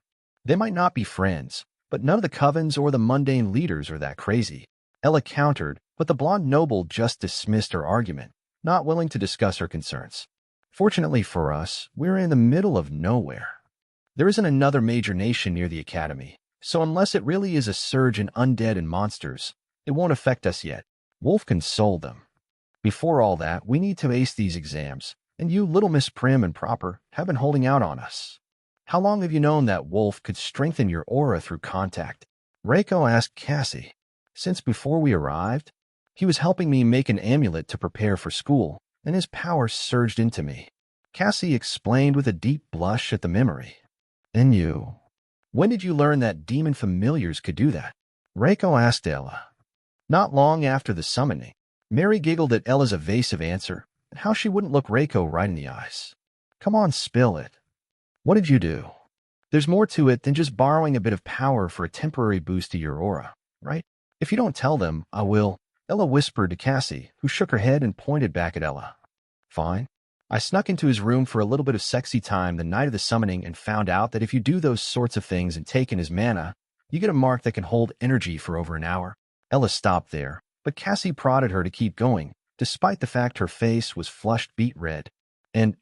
They might not be friends, but none of the covens or the mundane leaders are that crazy. Ella countered, but the blonde noble just dismissed her argument, not willing to discuss her concerns. Fortunately for us, we're in the middle of nowhere. There isn't another major nation near the academy, so unless it really is a surge in undead and monsters, it won't affect us yet. Wolf consoled them. Before all that, we need to ace these exams, and you, little Miss Prim and Proper, have been holding out on us. How long have you known that Wolf could strengthen your aura through contact? Reiko asked Cassie. Since before we arrived, he was helping me make an amulet to prepare for school, and his power surged into me. Cassie explained with a deep blush at the memory. And you? When did you learn that demon familiars could do that? Reiko asked Ella. Not long after the summoning. Mary giggled at Ella's evasive answer, and how she wouldn't look Reiko right in the eyes. Come on, spill it. What did you do? There's more to it than just borrowing a bit of power for a temporary boost to your aura, right? If you don't tell them, I will, Ella whispered to Cassie, who shook her head and pointed back at Ella. Fine. I snuck into his room for a little bit of sexy time the night of the summoning and found out that if you do those sorts of things and take in his mana, you get a mark that can hold energy for over an hour. Ella stopped there, but Cassie prodded her to keep going, despite the fact her face was flushed beet red. And,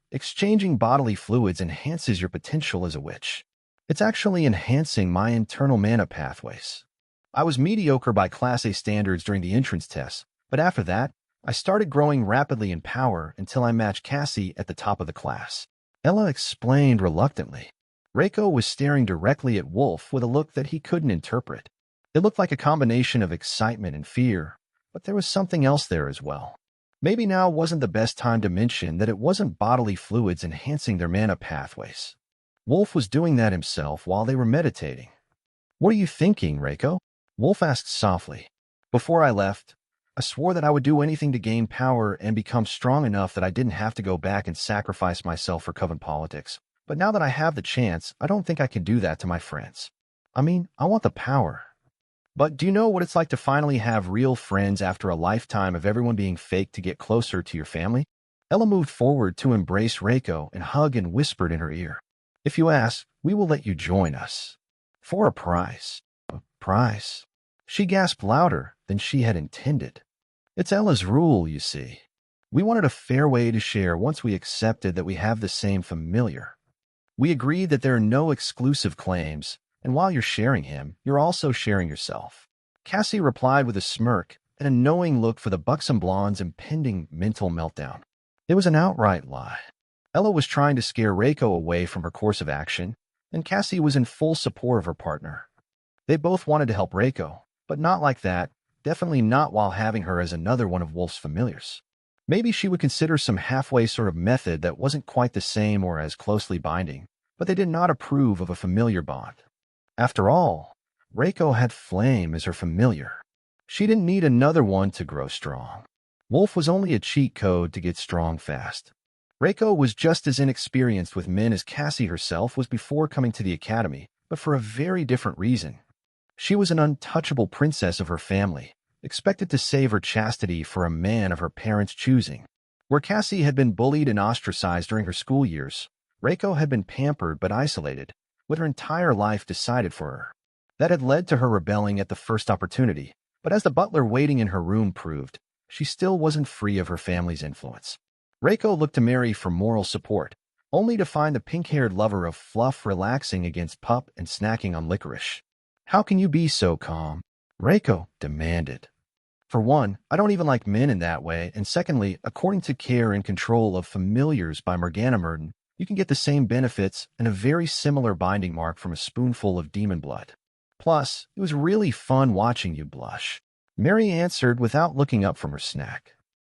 exchanging bodily fluids enhances your potential as a witch. It's actually enhancing my internal mana pathways. I was mediocre by Class A standards during the entrance tests, but after that, I started growing rapidly in power until I matched Cassie at the top of the class. Ella explained reluctantly. Reiko was staring directly at Wolf with a look that he couldn't interpret. It looked like a combination of excitement and fear, but there was something else there as well. Maybe now wasn't the best time to mention that it wasn't bodily fluids enhancing their mana pathways. Wolf was doing that himself while they were meditating. What are you thinking, Reiko? Wolf asked softly. Before I left, I swore that I would do anything to gain power and become strong enough that I didn't have to go back and sacrifice myself for coven politics. But now that I have the chance, I don't think I can do that to my friends. I mean, I want the power. But do you know what it's like to finally have real friends after a lifetime of everyone being fake to get closer to your family? Ella moved forward to embrace Reiko and hug and whispered in her ear. If you ask, we will let you join us. For a prize. A prize? She gasped louder than she had intended. It's Ella's rule, you see. We wanted a fair way to share once we accepted that we have the same familiar. We agreed that there are no exclusive claims, and while you're sharing him, you're also sharing yourself. Cassie replied with a smirk, and a knowing look for the buxom blonde's impending mental meltdown. It was an outright lie. Ella was trying to scare Reiko away from her course of action, and Cassie was in full support of her partner. They both wanted to help Reiko, but not like that, definitely not while having her as another one of Wolf's familiars. Maybe she would consider some halfway sort of method that wasn't quite the same or as closely binding, but they did not approve of a familiar bond. After all, Reiko had Flame as her familiar. She didn't need another one to grow strong. Wolf was only a cheat code to get strong fast. Reiko was just as inexperienced with men as Cassie herself was before coming to the academy, but for a very different reason. She was an untouchable princess of her family, expected to save her chastity for a man of her parents' choosing. Where Cassie had been bullied and ostracized during her school years, Reiko had been pampered but isolated, with her entire life decided for her. That had led to her rebelling at the first opportunity, but as the butler waiting in her room proved, she still wasn't free of her family's influence. Reiko looked to Mary for moral support, only to find the pink-haired lover of Fluff relaxing against Pup and snacking on licorice. "How can you be so calm?" Reiko demanded. "For one, I don't even like men in that way, and secondly, according to Care and Control of Familiars by Morgana Murden, you can get the same benefits and a very similar binding mark from a spoonful of demon blood. Plus, it was really fun watching you blush." Mary answered without looking up from her snack.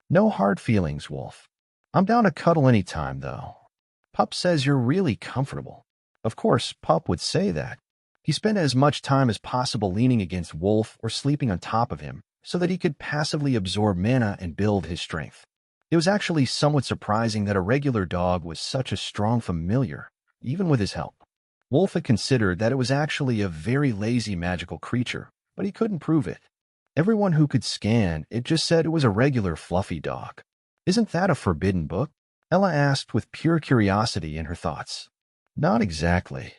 "No hard feelings, Wolf. I'm down to cuddle any time, though. Pup says you're really comfortable." Of course, Pup would say that. He spent as much time as possible leaning against Wolf or sleeping on top of him so that he could passively absorb mana and build his strength. It was actually somewhat surprising that a regular dog was such a strong familiar, even with his help. Wolf had considered that it was actually a very lazy magical creature, but he couldn't prove it. Everyone who could scan it just said it was a regular fluffy dog. "Isn't that a forbidden book?" Ella asked with pure curiosity in her thoughts. "Not exactly.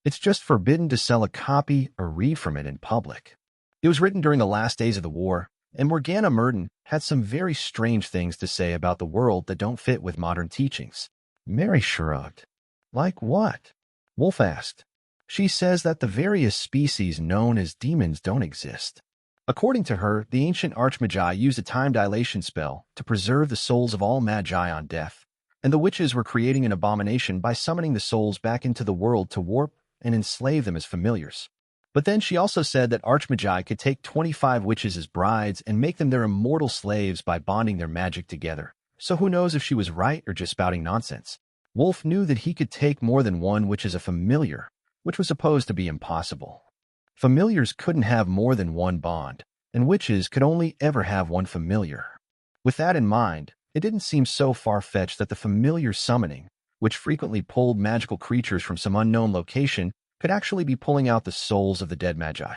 It's just forbidden to sell a copy or read from it in public. It was written during the last days of the war, and Morgana Murden had some very strange things to say about the world that don't fit with modern teachings." Mary shrugged. "Like what?" Wolf asked. "She says that the various species known as demons don't exist. According to her, the ancient archmagi used a time dilation spell to preserve the souls of all magi on death, and the witches were creating an abomination by summoning the souls back into the world to warp and enslave them as familiars. But then she also said that archmagi could take 25 witches as brides and make them their immortal slaves by bonding their magic together. So who knows if she was right or just spouting nonsense. Wolf knew that he could take more than one witch as a familiar, which was supposed to be impossible. Familiars couldn't have more than one bond, and witches could only ever have one familiar. With that in mind, it didn't seem so far-fetched that the familiar summoning, which frequently pulled magical creatures from some unknown location, could actually be pulling out the souls of the dead magi.